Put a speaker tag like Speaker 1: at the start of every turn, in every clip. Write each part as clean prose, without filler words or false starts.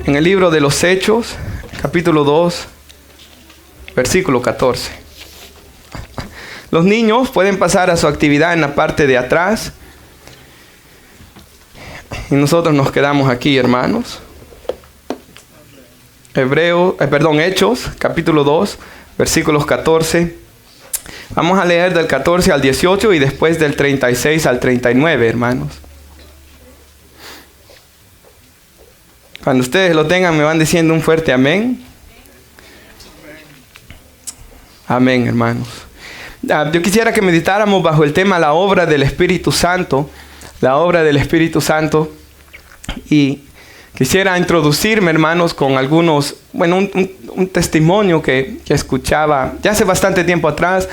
Speaker 1: en el libro de los Hechos, capítulo 2, versículo 14. Los niños pueden pasar a su actividad en la parte de atrás. Y nosotros nos quedamos aquí, hermanos. Hechos, capítulo 2, versículos 14. Vamos a leer del 14 al 18 y después del 36 al 39, hermanos. Cuando ustedes lo tengan, me van diciendo un fuerte amén. Amén, hermanos. Yo quisiera que meditáramos bajo el tema la obra del Espíritu Santo. La obra del Espíritu Santo. Y quisiera introducirme, hermanos, con algunos, un testimonio que escuchaba ya hace bastante tiempo atrás.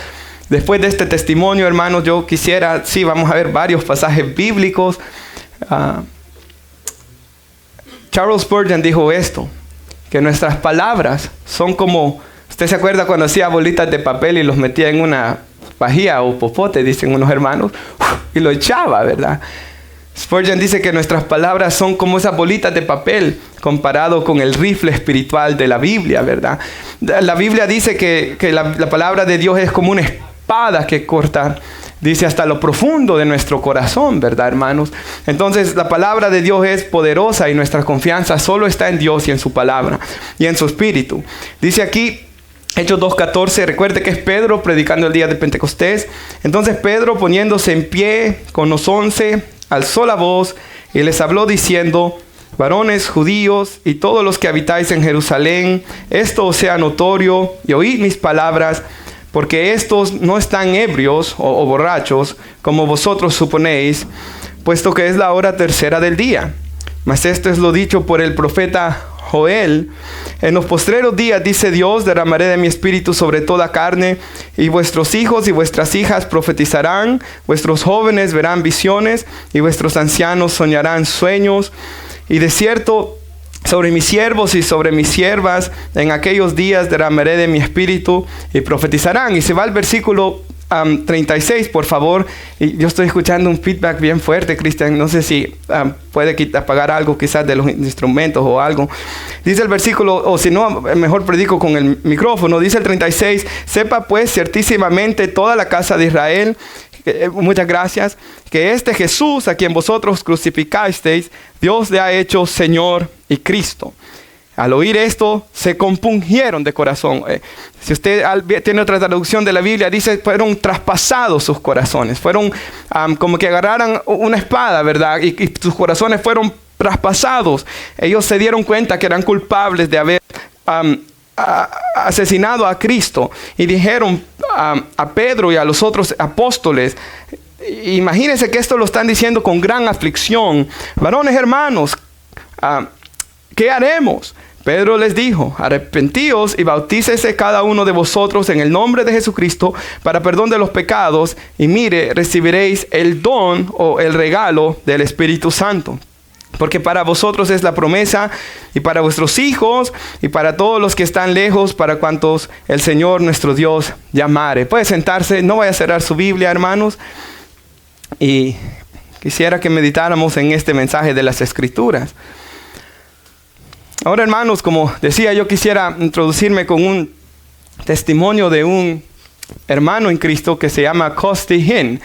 Speaker 1: Después de este testimonio, hermanos, yo quisiera, vamos a ver varios pasajes bíblicos. Charles Spurgeon dijo esto, que nuestras palabras son como, ¿usted se acuerda cuando hacía bolitas de papel y los metía en una pajilla o popote, dicen unos hermanos, y lo echaba, ¿verdad? Spurgeon dice que nuestras palabras son como esas bolitas de papel comparado con el rifle espiritual de la Biblia, ¿verdad? La Biblia dice que la palabra de Dios es como una espada que corta, dice, hasta lo profundo de nuestro corazón, ¿verdad, hermanos? Entonces, la palabra de Dios es poderosa y nuestra confianza solo está en Dios y en su palabra y en su espíritu. Dice aquí, Hechos 2:14, recuerde que es Pedro predicando el día de Pentecostés. Entonces, Pedro, poniéndose en pie con los 11, alzó la voz y les habló diciendo: varones judíos y todos los que habitáis en Jerusalén, esto os sea notorio y oíd mis palabras, porque estos no están ebrios o borrachos, como vosotros suponéis, puesto que es la hora tercera del día. Mas esto es lo dicho por el profeta Joel: en los postreros días, dice Dios, derramaré de mi espíritu sobre toda carne, y vuestros hijos y vuestras hijas profetizarán, vuestros jóvenes verán visiones, y vuestros ancianos soñarán sueños. Y de cierto, sobre mis siervos y sobre mis siervas, en aquellos días derramaré de mi espíritu y profetizarán. Y se va al versículo 36, por favor. Y yo estoy escuchando un feedback bien fuerte, Cristian. No sé si puede apagar algo quizás de los instrumentos o algo. Dice el versículo, o si no, mejor predico con el micrófono. Dice el 36, sepa pues ciertísimamente toda la casa de Israel, muchas gracias, que este Jesús a quien vosotros crucificasteis, Dios le ha hecho Señor y Cristo. Al oír esto, se compungieron de corazón. Si usted tiene otra traducción de la Biblia, dice, fueron traspasados sus corazones. Fueron como que agarraran una espada, ¿verdad? Y sus corazones fueron traspasados. Ellos se dieron cuenta que eran culpables de haber asesinado a Cristo. Y dijeron a Pedro y a los otros apóstoles, imagínense que esto lo están diciendo con gran aflicción: varones hermanos, ¿qué haremos? Pedro les dijo: arrepentíos y bautícese cada uno de vosotros en el nombre de Jesucristo para perdón de los pecados, y mire, recibiréis el don o el regalo del Espíritu Santo. Porque para vosotros es la promesa, y para vuestros hijos, y para todos los que están lejos, para cuantos el Señor nuestro Dios llamare. Puede sentarse, no vaya a cerrar su Biblia, hermanos. Y quisiera que meditáramos en este mensaje de las Escrituras. Ahora, hermanos, como decía, yo quisiera introducirme con un testimonio de un hermano en Cristo que se llama Costi Hinn.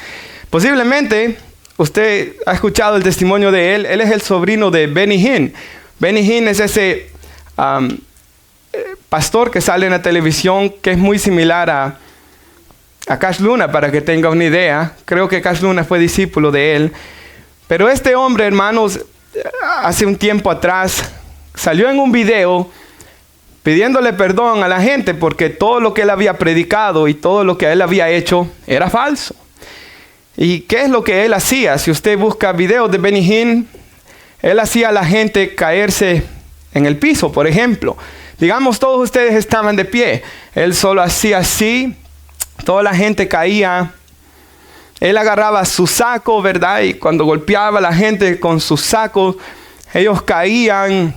Speaker 1: Posiblemente usted ha escuchado el testimonio de él. Él es el sobrino de Benny Hinn. Benny Hinn es ese pastor que sale en la televisión, que es muy similar a Cash Luna, para que tenga una idea. Creo que Cash Luna fue discípulo de él. Pero este hombre, hermanos, hace un tiempo atrás salió en un video pidiéndole perdón a la gente porque todo lo que él había predicado y todo lo que él había hecho era falso. ¿Y qué es lo que él hacía? Si usted busca videos de Benny Hinn, él hacía a la gente caerse en el piso, por ejemplo. Digamos, todos ustedes estaban de pie. Él solo hacía así, toda la gente caía. Él agarraba su saco, ¿verdad? Y cuando golpeaba a la gente con sus sacos, ellos caían.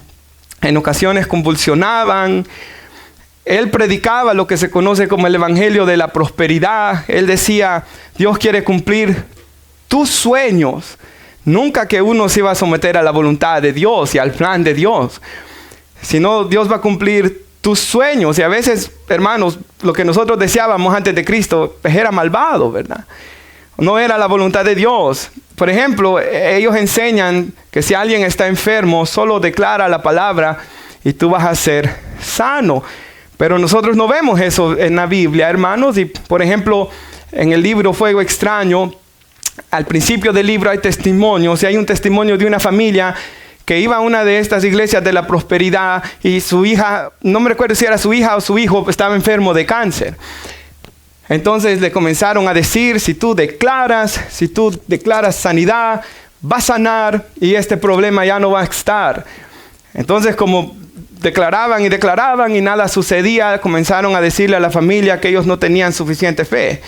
Speaker 1: En ocasiones convulsionaban. Él predicaba lo que se conoce como el evangelio de la prosperidad. Él decía: Dios quiere cumplir tus sueños. Nunca que uno se iba a someter a la voluntad de Dios y al plan de Dios. Si no, Dios va a cumplir tus sueños. Y a veces, hermanos, lo que nosotros deseábamos antes de Cristo pues era malvado, ¿verdad? No era la voluntad de Dios. Por ejemplo, ellos enseñan que si alguien está enfermo, solo declara la palabra y tú vas a ser sano. Pero nosotros no vemos eso en la Biblia, hermanos. Y por ejemplo, en el libro Fuego Extraño, al principio del libro hay testimonios. Y hay un testimonio de una familia que iba a una de estas iglesias de la prosperidad y su hija, no me recuerdo si era su hija o su hijo, estaba enfermo de cáncer. Entonces le comenzaron a decir, si tú declaras sanidad, va a sanar y este problema ya no va a estar. Entonces como declaraban y nada sucedía, comenzaron a decirle a la familia que ellos no tenían suficiente fe.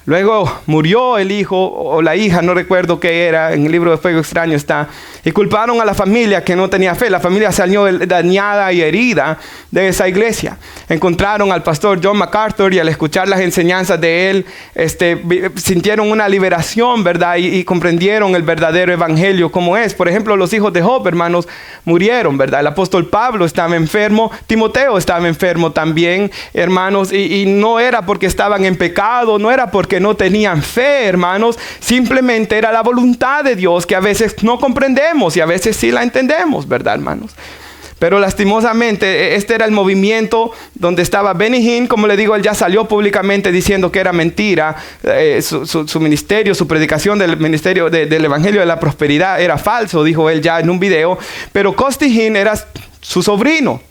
Speaker 1: Luego murió el hijo o la hija, no recuerdo qué era, en el libro de Fuego Extraño está. Y culparon a la familia que no tenía fe. La familia salió dañada y herida de esa iglesia. Encontraron al pastor John MacArthur y al escuchar las enseñanzas de él, sintieron una liberación, ¿verdad? Y comprendieron el verdadero evangelio como es. Por ejemplo, los hijos de Job, hermanos, murieron, ¿verdad? El apóstol Pablo estaba enfermo. Timoteo estaba enfermo también, hermanos. Y no era porque estaban en pecado, no era porque no tenían fe, hermanos. Simplemente era la voluntad de Dios que a veces no comprendemos y a veces sí la entendemos, ¿verdad, hermanos? Pero lastimosamente este era el movimiento donde estaba Benny Hinn. Como le digo, él ya salió públicamente diciendo que era mentira. Su ministerio, su predicación del ministerio del Evangelio de la Prosperidad era falso, dijo él ya en un video. Pero Costi Hinn era su sobrino.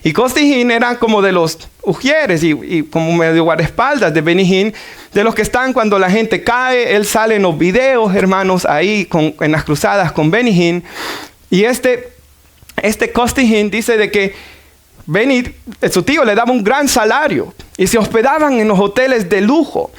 Speaker 1: Y Costi Hinn era como de los ujieres y como medio guardaespaldas de Benny Hinn, de los que están cuando la gente cae. Él sale en los videos, hermanos, ahí en las cruzadas con Benny Hinn. Y este Costi Hinn dice de que Benny, su tío, le daba un gran salario y se hospedaban en los hoteles de lujo.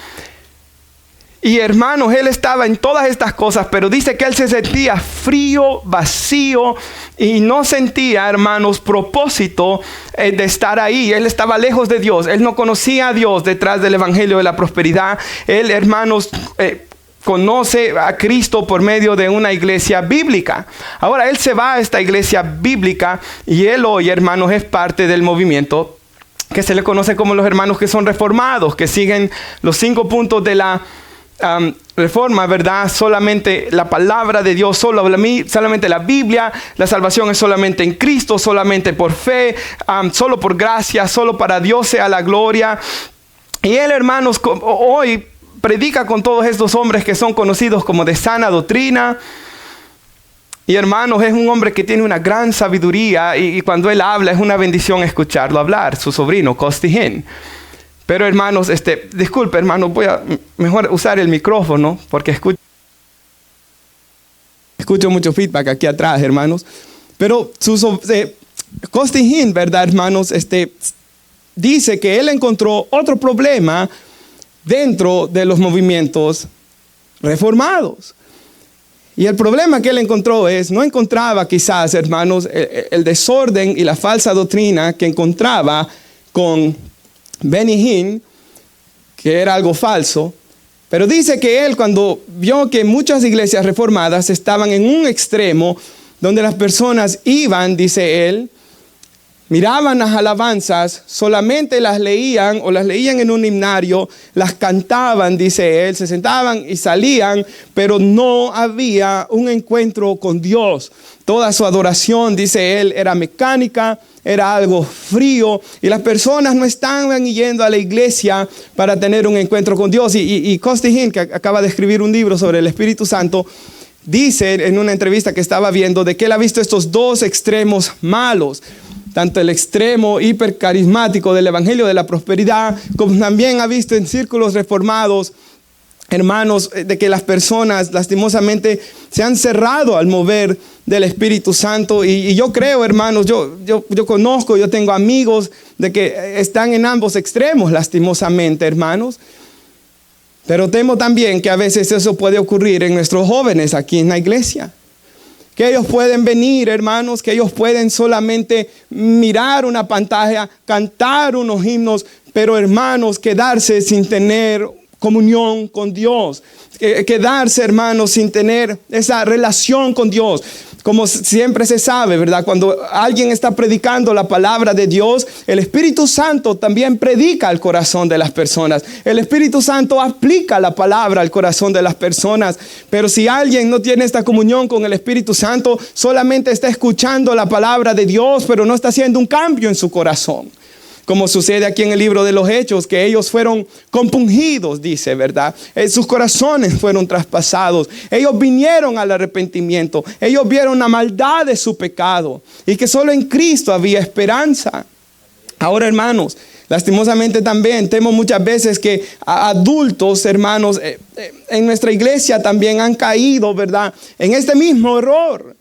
Speaker 1: Y hermanos, él estaba en todas estas cosas, pero dice que él se sentía frío, vacío y no sentía, hermanos, propósito de estar ahí. Él estaba lejos de Dios. Él no conocía a Dios detrás del Evangelio de la Prosperidad. Él, hermanos, conoce a Cristo por medio de una iglesia bíblica. Ahora, él se va a esta iglesia bíblica y él hoy, hermanos, es parte del movimiento que se le conoce como los hermanos que son reformados, que siguen los 5 puntos de la reforma, ¿verdad? Solamente la palabra de Dios, solamente la Biblia, la salvación es solamente en Cristo, solamente por fe, solo por gracia, solo para Dios sea la gloria. Y él, hermanos, hoy predica con todos estos hombres que son conocidos como de sana doctrina. Y hermanos, es un hombre que tiene una gran sabiduría y cuando él habla es una bendición escucharlo hablar, su sobrino Costi Hinn. Pero hermanos, disculpe hermanos, voy a mejor usar el micrófono porque escucho mucho feedback aquí atrás, hermanos. Pero Costi Hinn, ¿verdad, hermanos? Dice que él encontró otro problema dentro de los movimientos reformados. Y el problema que él encontró no encontraba quizás, hermanos, el desorden y la falsa doctrina que encontraba con Benny Hinn, que era algo falso, pero dice que él cuando vio que muchas iglesias reformadas estaban en un extremo donde las personas iban, dice él, miraban las alabanzas, solamente las leían o las leían en un himnario, las cantaban, dice él, se sentaban y salían, pero no había un encuentro con Dios. Toda su adoración, dice él, era mecánica, era algo frío y las personas no estaban yendo a la iglesia para tener un encuentro con Dios. Y Costi Hinn, que acaba de escribir un libro sobre el Espíritu Santo, dice en una entrevista que estaba viendo de que él ha visto estos dos extremos malos. Tanto el extremo hipercarismático del Evangelio de la Prosperidad, como también ha visto en círculos reformados, hermanos, de que las personas lastimosamente se han cerrado al mover del Espíritu Santo. Y yo creo, hermanos, yo conozco, yo tengo amigos de que están en ambos extremos, lastimosamente, hermanos. Pero temo también que a veces eso puede ocurrir en nuestros jóvenes aquí en la iglesia. Que ellos pueden venir, hermanos, que ellos pueden solamente mirar una pantalla, cantar unos himnos, pero hermanos, quedarse sin tener comunión con Dios. Quedarse, hermanos, sin tener esa relación con Dios.
Speaker 2: como siempre se sabe, ¿verdad? Cuando alguien está predicando la palabra de Dios, el Espíritu Santo también predica al corazón de las personas. El Espíritu Santo aplica la palabra al corazón de las personas. Pero si alguien no tiene esta comunión con el Espíritu Santo, solamente está escuchando la palabra de Dios, pero no está haciendo un cambio en su corazón. Como sucede aquí en el libro de los Hechos, que ellos fueron compungidos, dice, ¿verdad? Sus corazones fueron traspasados. Ellos vinieron al arrepentimiento. Ellos vieron la maldad de su pecado y que solo en Cristo había esperanza. Ahora, hermanos, lastimosamente también tenemos muchas veces que adultos, hermanos, en nuestra iglesia también han caído, ¿verdad? En este mismo error.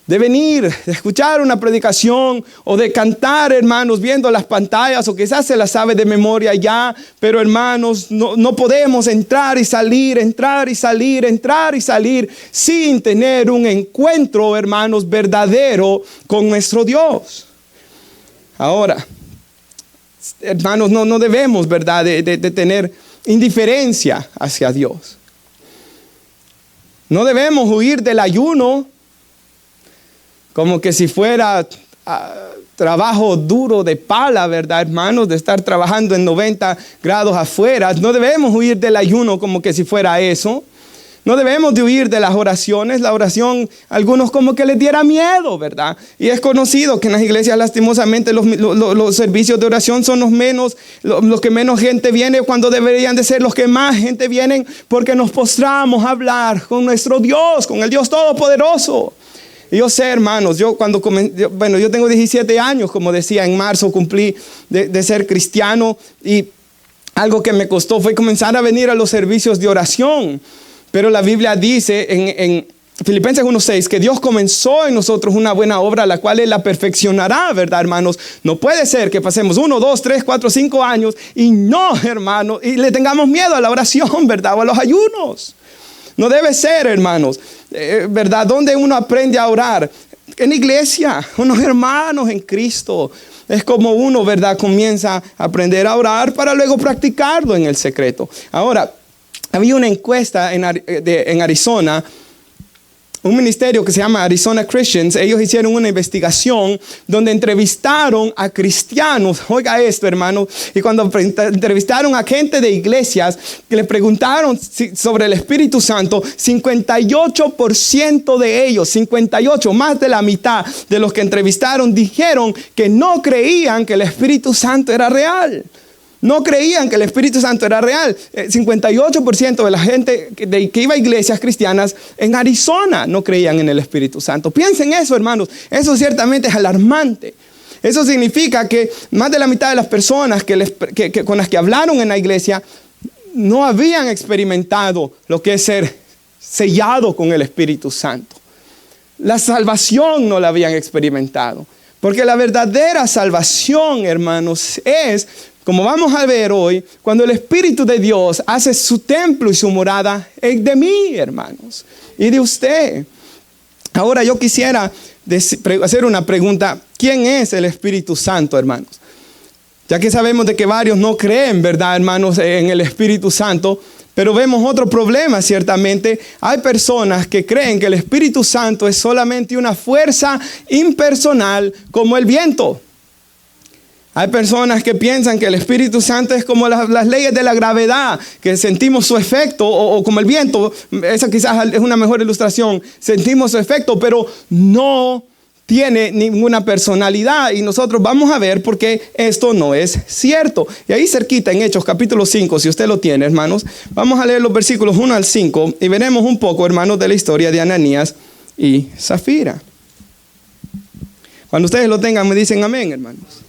Speaker 2: De venir, de escuchar una predicación o de cantar, hermanos, viendo las pantallas, o quizás se las sabe de memoria ya, pero hermanos, no podemos entrar y salir, entrar y salir, entrar y salir sin tener un encuentro, hermanos, verdadero con nuestro Dios. Ahora, hermanos, no debemos, ¿verdad?, de tener indiferencia hacia Dios. No debemos huir del ayuno como que si fuera trabajo duro de pala, ¿verdad, hermanos? De estar trabajando en 90 grados afuera. No debemos huir del ayuno como que si fuera eso. No debemos de huir de las oraciones. La oración, algunos como que les diera miedo, ¿verdad? Y es conocido que en las iglesias, lastimosamente, los servicios de oración son los que menos gente viene, cuando deberían de ser los que más gente vienen, porque nos postramos a hablar con nuestro Dios, con el Dios Todopoderoso. Y yo sé, hermanos, yo tengo 17 años, como decía, en marzo cumplí de ser cristiano, y algo que me costó fue comenzar a venir a los servicios de oración. Pero la Biblia dice en Filipenses 1:6 que Dios comenzó en nosotros una buena obra, la cual Él la perfeccionará, ¿verdad, hermanos? No puede ser que pasemos 1, 2, 3, 4, 5 años y no, hermanos, y le tengamos miedo a la oración, ¿verdad? O a los ayunos. No debe ser, hermanos, ¿verdad? ¿Dónde uno aprende a orar? En iglesia, unos hermanos en Cristo. Es como uno, ¿verdad?, comienza a aprender a orar para luego practicarlo en el secreto. Ahora, había una encuesta en Arizona, un ministerio que se llama Arizona Christians. Ellos hicieron una investigación donde entrevistaron a cristianos. Oiga esto, hermano. Y cuando entrevistaron a gente de iglesias, que le preguntaron sobre el Espíritu Santo, 58% de ellos, 58, más de la mitad de los que entrevistaron, dijeron que no creían que el Espíritu Santo era real. No creían que el Espíritu Santo era real. 58% de la gente que iba a iglesias cristianas en Arizona no creían en el Espíritu Santo. Piensen eso, hermanos. Eso ciertamente es alarmante. Eso significa que más de la mitad de las personas con las que hablaron en la iglesia no habían experimentado lo que es ser sellado con el Espíritu Santo. La salvación no la habían experimentado. Porque la verdadera salvación, hermanos, es, como vamos a ver hoy, cuando el Espíritu de Dios hace su templo y su morada de mí, hermanos, y de usted. Ahora yo quisiera hacer una pregunta. ¿Quién es el Espíritu Santo, hermanos? Ya que sabemos de que varios no creen, ¿verdad, hermanos, en el Espíritu Santo? Pero vemos otro problema, ciertamente. Hay personas que creen que el Espíritu Santo es solamente una fuerza impersonal como el viento. Hay personas que piensan que el Espíritu Santo es como las leyes de la gravedad, que sentimos su efecto, o como el viento. Esa quizás es una mejor ilustración. Sentimos su efecto, pero no tiene ninguna personalidad. Y nosotros vamos a ver por qué esto no es cierto. Y ahí cerquita en Hechos capítulo 5, si usted lo tiene, hermanos, vamos a leer los versículos 1 al 5 y veremos un poco, hermanos, de la historia de Ananías y Zafira. Cuando ustedes lo tengan, me dicen amén, hermanos.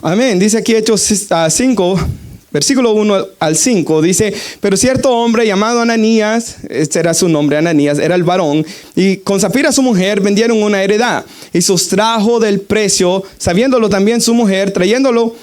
Speaker 2: Amén. Dice aquí Hechos 5, versículo 1 al 5, dice: pero cierto hombre llamado Ananías, este era su nombre, Ananías, era el varón, y con Zafira su mujer vendieron una heredad, y sustrajo del precio, sabiéndolo también su mujer, trayéndolo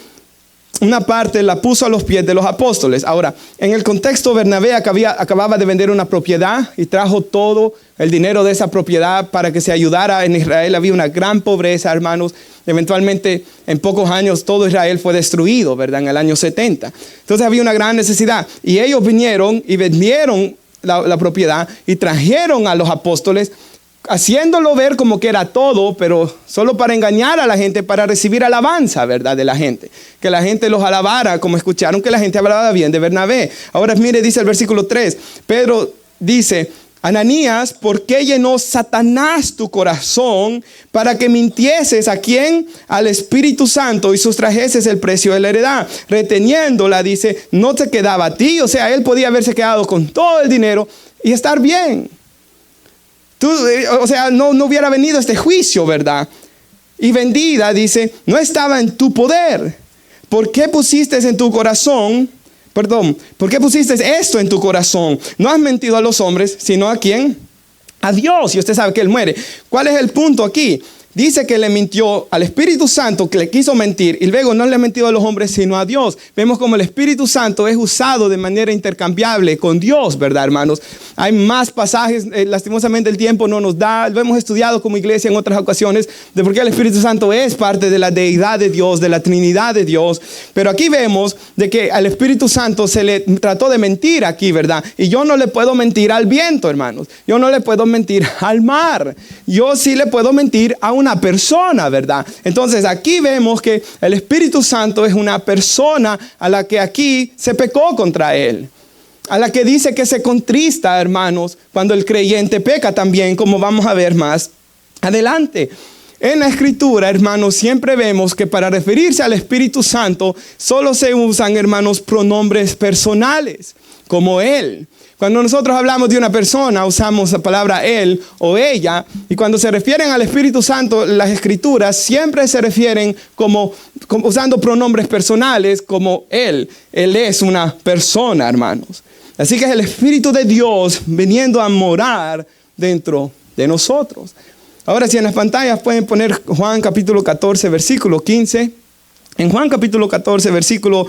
Speaker 2: una parte, la puso a los pies de los apóstoles. Ahora, en el contexto, Bernabé acababa de vender una propiedad y trajo todo el dinero de esa propiedad para que se ayudara en Israel. Había una gran pobreza, hermanos. Eventualmente, en pocos años, todo Israel fue destruido, ¿verdad? En el año 70. Entonces había una gran necesidad. Y ellos vinieron y vendieron la propiedad y trajeron a los apóstoles, haciéndolo ver como que era todo, pero solo para engañar a la gente, para recibir alabanza, ¿verdad? De la gente. Que la gente los alabara, como escucharon que la gente hablaba bien de Bernabé. Ahora mire, dice el versículo 3. Pedro dice: Ananías, ¿por qué llenó Satanás tu corazón para que mintieses a quién? Al Espíritu Santo y sustrajeses el precio de la heredad? Reteniéndola, dice, no te quedaba a ti. O sea, él podía haberse quedado con todo el dinero y estar bien. No hubiera venido este juicio, ¿verdad? Y vendida, dice, no estaba en tu poder. ¿Por qué pusiste en tu corazón? ¿Por qué pusiste esto en tu corazón? No has mentido a los hombres, sino ¿a quién? A Dios. Y usted sabe que Él muere. ¿Cuál es el punto aquí? Dice que le mintió al Espíritu Santo, que le quiso mentir, y luego no le ha mentido a los hombres, sino a Dios. Vemos como el Espíritu Santo es usado de manera intercambiable con Dios, ¿verdad, hermanos? Hay más pasajes, lastimosamente el tiempo no nos da, lo hemos estudiado como iglesia en otras ocasiones, de por qué el Espíritu Santo es parte de la deidad de Dios, de la Trinidad de Dios. Pero aquí vemos de que al Espíritu Santo se le trató de mentir aquí, ¿verdad? Y yo no le puedo mentir al viento, hermanos. Yo no le puedo mentir al mar. Yo sí le puedo mentir a una persona, ¿verdad? Entonces aquí vemos que el Espíritu Santo es una persona a la que aquí se pecó contra él, a la que dice que se contrista, hermanos, cuando el creyente peca también, como vamos a ver más adelante. En la Escritura, hermanos, siempre vemos que para referirse al Espíritu Santo solo se usan, hermanos, pronombres personales, como él. Cuando nosotros hablamos de una persona, usamos la palabra él o ella. Y cuando se refieren al Espíritu Santo, las Escrituras siempre se refieren como usando pronombres personales como él. Él es una persona, hermanos. Así que es el Espíritu de Dios viniendo a morar dentro de nosotros. Ahora, si en las pantallas pueden poner Juan capítulo 14, versículo 15. En Juan capítulo 14, versículo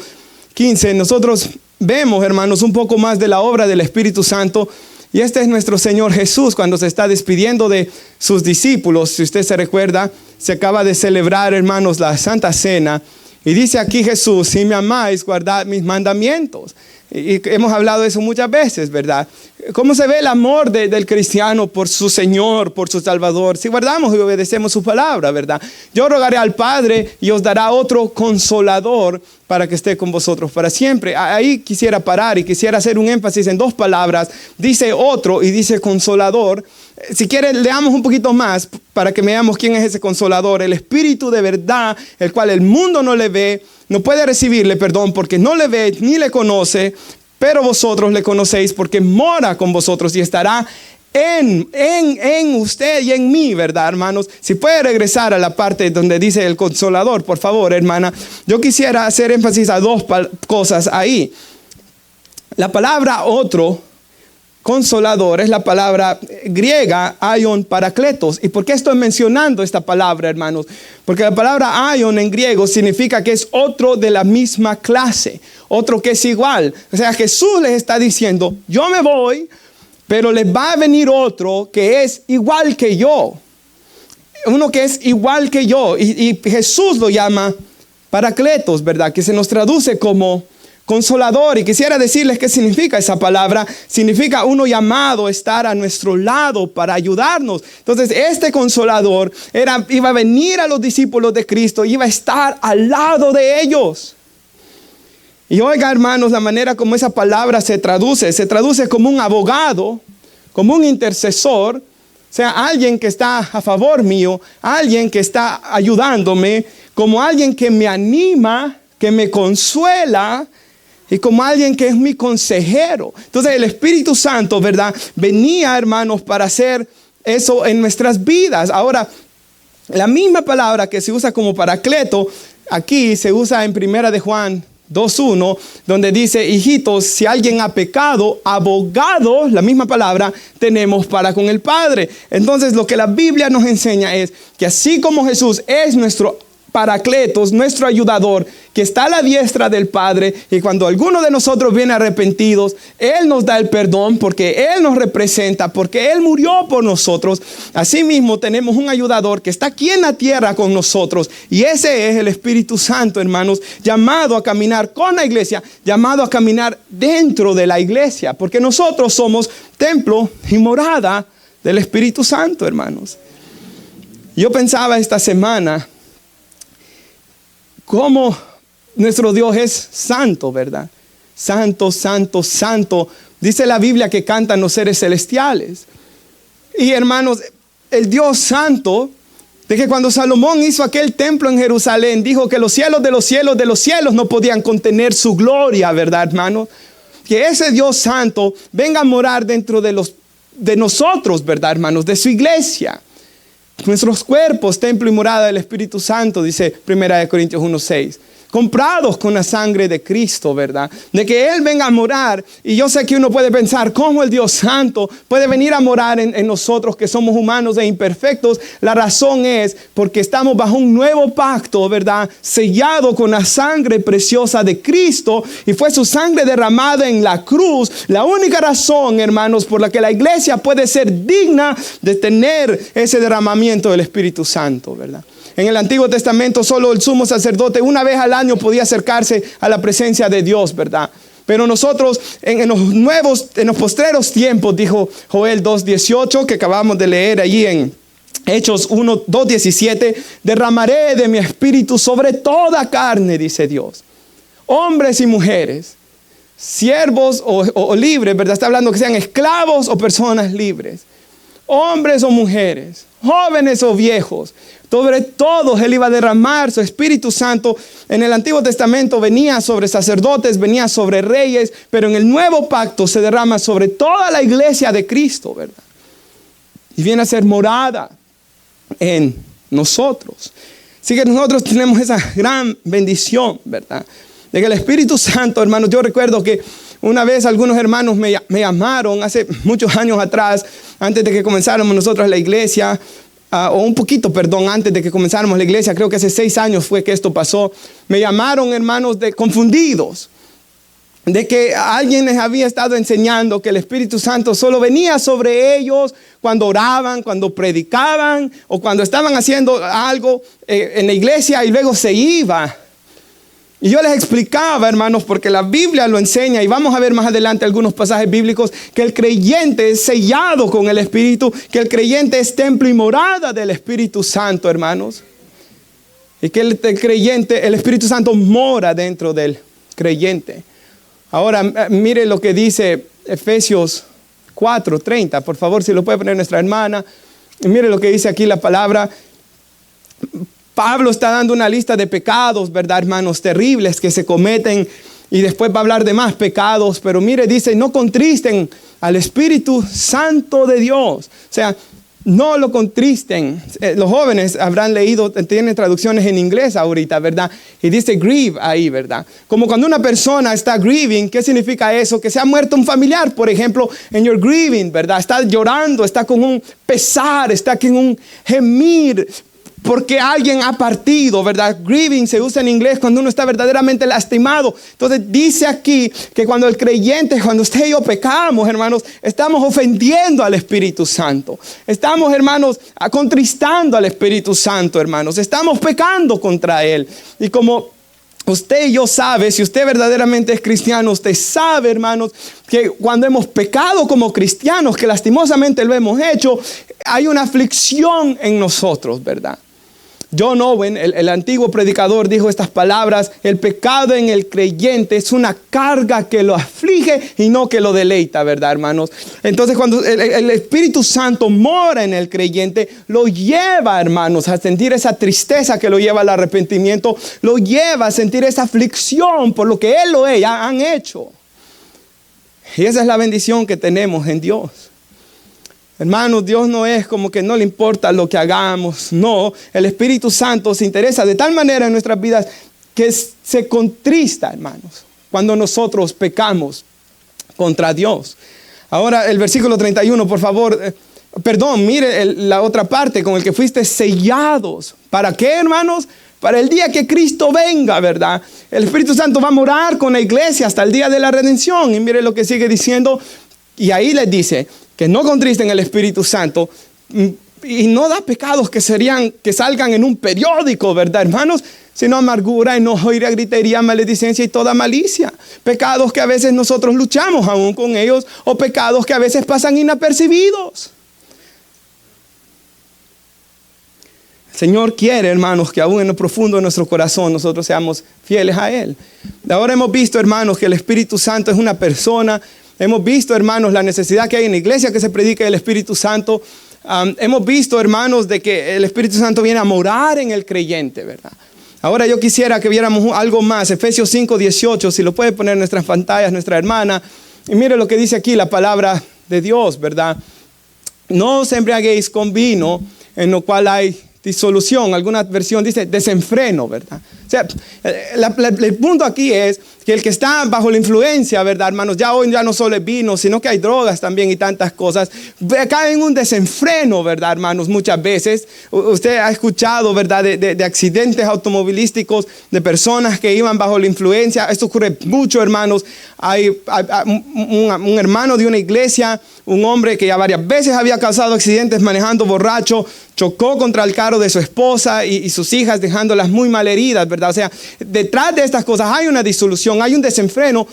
Speaker 2: 15, nosotros vemos, hermanos, un poco más de la obra del Espíritu Santo. Y este es nuestro Señor Jesús cuando se está despidiendo de sus discípulos. Si usted se recuerda, se acaba de celebrar, hermanos, la Santa Cena. Y dice aquí Jesús: si me amáis, guardad mis mandamientos. Y hemos hablado de eso muchas veces, ¿verdad? ¿Cómo se ve el amor del cristiano por su Señor, por su Salvador? Si guardamos y obedecemos su palabra, ¿verdad? Yo rogaré al Padre y os dará otro consolador para que esté con vosotros para siempre. Ahí quisiera parar y quisiera hacer un énfasis en dos palabras. Dice otro y dice consolador. Si quieren, leamos un poquito más para que veamos quién es ese consolador. El Espíritu de verdad, el cual el mundo no le ve, no puede recibirle, porque no le ve ni le conoce, pero vosotros le conocéis porque mora con vosotros y estará en usted y en mí, ¿verdad, hermanos? Si puede regresar a la parte donde dice el consolador, por favor, hermana. Yo quisiera hacer énfasis a dos cosas ahí. La palabra otro, consolador, es la palabra griega aion parakletos. ¿Y por qué estoy mencionando esta palabra, hermanos? Porque la palabra aion en griego significa que es otro de la misma clase, otro que es igual. O sea, Jesús les está diciendo: yo me voy, pero les va a venir otro que es igual que yo. Uno que es igual que yo. Y Jesús lo llama parakletos, ¿verdad? Que se nos traduce como consolador. Y quisiera decirles qué significa esa palabra. Significa uno llamado a estar a nuestro lado para ayudarnos. Entonces este consolador iba a venir a los discípulos de Cristo, iba a estar al lado de ellos. Y oiga, hermanos, la manera como esa palabra se traduce como un abogado, como un intercesor. O sea, alguien que está a favor mío, alguien que está ayudándome, como alguien que me anima, que me consuela, y como alguien que es mi consejero. Entonces el Espíritu Santo, ¿verdad?, venía, hermanos, para hacer eso en nuestras vidas. Ahora, la misma palabra que se usa como paracleto, aquí se usa en 1 de Juan 2:1, donde dice: hijitos, si alguien ha pecado, abogado, la misma palabra, tenemos para con el Padre. Entonces lo que la Biblia nos enseña es que así como Jesús es nuestro Paracletos, nuestro ayudador, que está a la diestra del Padre, y cuando alguno de nosotros viene arrepentidos, Él nos da el perdón porque Él nos representa, porque Él murió por nosotros. Asimismo tenemos un ayudador que está aquí en la tierra con nosotros, y ese es el Espíritu Santo, hermanos, llamado a caminar con la iglesia, llamado a caminar dentro de la iglesia, porque nosotros somos templo y morada del Espíritu Santo, hermanos. Yo pensaba esta semana cómo nuestro Dios es santo, ¿verdad? Santo, santo, santo. Dice la Biblia que cantan los seres celestiales. Y hermanos, el Dios santo, de que cuando Salomón hizo aquel templo en Jerusalén, dijo que los cielos de los cielos de los cielos no podían contener su gloria, ¿verdad, hermano? Que ese Dios santo venga a morar dentro de nosotros, ¿verdad, hermanos? De su iglesia. Nuestros cuerpos, templo y morada del Espíritu Santo, dice 1 Corintios 1:6. Comprados con la sangre de Cristo, ¿verdad? De que Él venga a morar. Y yo sé que uno puede pensar, ¿cómo el Dios Santo puede venir a morar en nosotros que somos humanos e imperfectos? La razón es porque estamos bajo un nuevo pacto, ¿verdad? Sellado con la sangre preciosa de Cristo. Y fue su sangre derramada en la cruz. La única razón, hermanos, por la que la iglesia puede ser digna de tener ese derramamiento del Espíritu Santo, ¿verdad? En el Antiguo Testamento solo el sumo sacerdote una vez al año podía acercarse a la presencia de Dios, ¿verdad? Pero nosotros en los postreros tiempos, dijo Joel 2:18, que acabamos de leer allí en Hechos 2:17, derramaré de mi espíritu sobre toda carne, dice Dios. Hombres y mujeres, siervos o libres, ¿verdad? Está hablando que sean esclavos o personas libres. Hombres o mujeres, jóvenes o viejos, sobre todos Él iba a derramar su Espíritu Santo. En el Antiguo Testamento venía sobre sacerdotes, venía sobre reyes, pero en el Nuevo Pacto se derrama sobre toda la iglesia de Cristo, ¿verdad? Y viene a ser morada en nosotros. Así que nosotros tenemos esa gran bendición, ¿verdad? De que el Espíritu Santo, hermanos, yo recuerdo que una vez algunos hermanos me llamaron hace muchos años atrás, antes de que comenzáramos nosotros la iglesia, o un poquito, perdón, antes de que comenzáramos la iglesia, creo que hace 6 años fue que esto pasó. Me llamaron, hermanos, confundidos, de que alguien les había estado enseñando que el Espíritu Santo solo venía sobre ellos cuando oraban, cuando predicaban, o cuando estaban haciendo algo en la iglesia y luego se iba. Y yo les explicaba, hermanos, porque la Biblia lo enseña, y vamos a ver más adelante algunos pasajes bíblicos, que el creyente es sellado con el Espíritu, que el creyente es templo y morada del Espíritu Santo, hermanos. Y que el creyente, el Espíritu Santo mora dentro del creyente. Ahora, mire lo que dice Efesios 4:30, por favor, si lo puede poner nuestra hermana. Y mire lo que dice aquí la palabra. Pablo está dando una lista de pecados, ¿verdad, hermanos? Terribles que se cometen, y después va a hablar de más pecados. Pero mire, dice, no contristen al Espíritu Santo de Dios. O sea, no lo contristen. Los jóvenes habrán leído, tienen traducciones en inglés ahorita, ¿verdad? Y dice grieve ahí, ¿verdad? Como cuando una persona está grieving, ¿qué significa eso? Que se ha muerto un familiar, por ejemplo, en your grieving, ¿verdad? Está llorando, está con un pesar, está con un gemir, porque alguien ha partido, ¿verdad? Grieving se usa en inglés cuando uno está verdaderamente lastimado. Entonces dice aquí que cuando el creyente, cuando usted y yo pecamos, hermanos, estamos ofendiendo al Espíritu Santo. Estamos, hermanos, contristando al Espíritu Santo, hermanos. Estamos pecando contra Él. Y como usted y yo sabe, si usted verdaderamente es cristiano, usted sabe, hermanos, que cuando hemos pecado como cristianos, que lastimosamente lo hemos hecho, hay una aflicción en nosotros, ¿verdad? John Owen, el antiguo predicador, dijo estas palabras: el pecado en el creyente es una carga que lo aflige y no que lo deleita, ¿verdad, hermanos? Entonces, cuando el Espíritu Santo mora en el creyente, lo lleva, hermanos, a sentir esa tristeza que lo lleva al arrepentimiento, lo lleva a sentir esa aflicción por lo que él o ella han hecho. Y esa es la bendición que tenemos en Dios. Hermanos, Dios no es como que no le importa lo que hagamos. No, el Espíritu Santo se interesa de tal manera en nuestras vidas que se contrista, hermanos, cuando nosotros pecamos contra Dios. Ahora el versículo 31, por favor. Mire la otra parte, con el que fuiste sellados. ¿Para qué, hermanos? para el día que Cristo venga, ¿verdad? El Espíritu Santo va a morar con la iglesia hasta el día de la redención. Y mire lo que sigue diciendo. Y ahí les dice que no contristen el Espíritu Santo y no da pecados que salgan en un periódico, ¿verdad, hermanos? Sino amargura, enojo, ira, gritería, maledicencia y toda malicia. Pecados que a veces nosotros luchamos aún con ellos, o pecados que a veces pasan inapercibidos. El Señor quiere, hermanos, que aún en lo profundo de nuestro corazón nosotros seamos fieles a Él. Ahora hemos visto, hermanos, que el Espíritu Santo es una persona. Hemos visto, hermanos, la necesidad que hay en la iglesia que se predique el Espíritu Santo. Hemos visto, hermanos, de que el Espíritu Santo viene a morar en el creyente, ¿verdad? Ahora yo quisiera que viéramos algo más. Efesios 5:18, si lo puede poner en nuestras pantallas, nuestra hermana. Y mire lo que dice aquí la palabra de Dios, ¿verdad? No os embriaguéis con vino, en lo cual hay disolución. Alguna versión dice desenfreno, ¿verdad? O sea, el punto aquí es que el que está bajo la influencia, ¿verdad, hermanos? Ya hoy ya no solo es vino, sino que hay drogas también y tantas cosas. Cae en un desenfreno, ¿verdad, hermanos? Muchas veces. Usted ha escuchado, ¿verdad? De accidentes automovilísticos, de personas que iban bajo la influencia. Esto ocurre mucho, hermanos. Hay un hermano de una iglesia, un hombre que ya varias veces había causado accidentes manejando borracho, chocó contra el carro de su esposa y sus hijas, dejándolas muy mal heridas, ¿verdad? O sea, detrás de estas cosas hay una disolución, hay un desenfreno.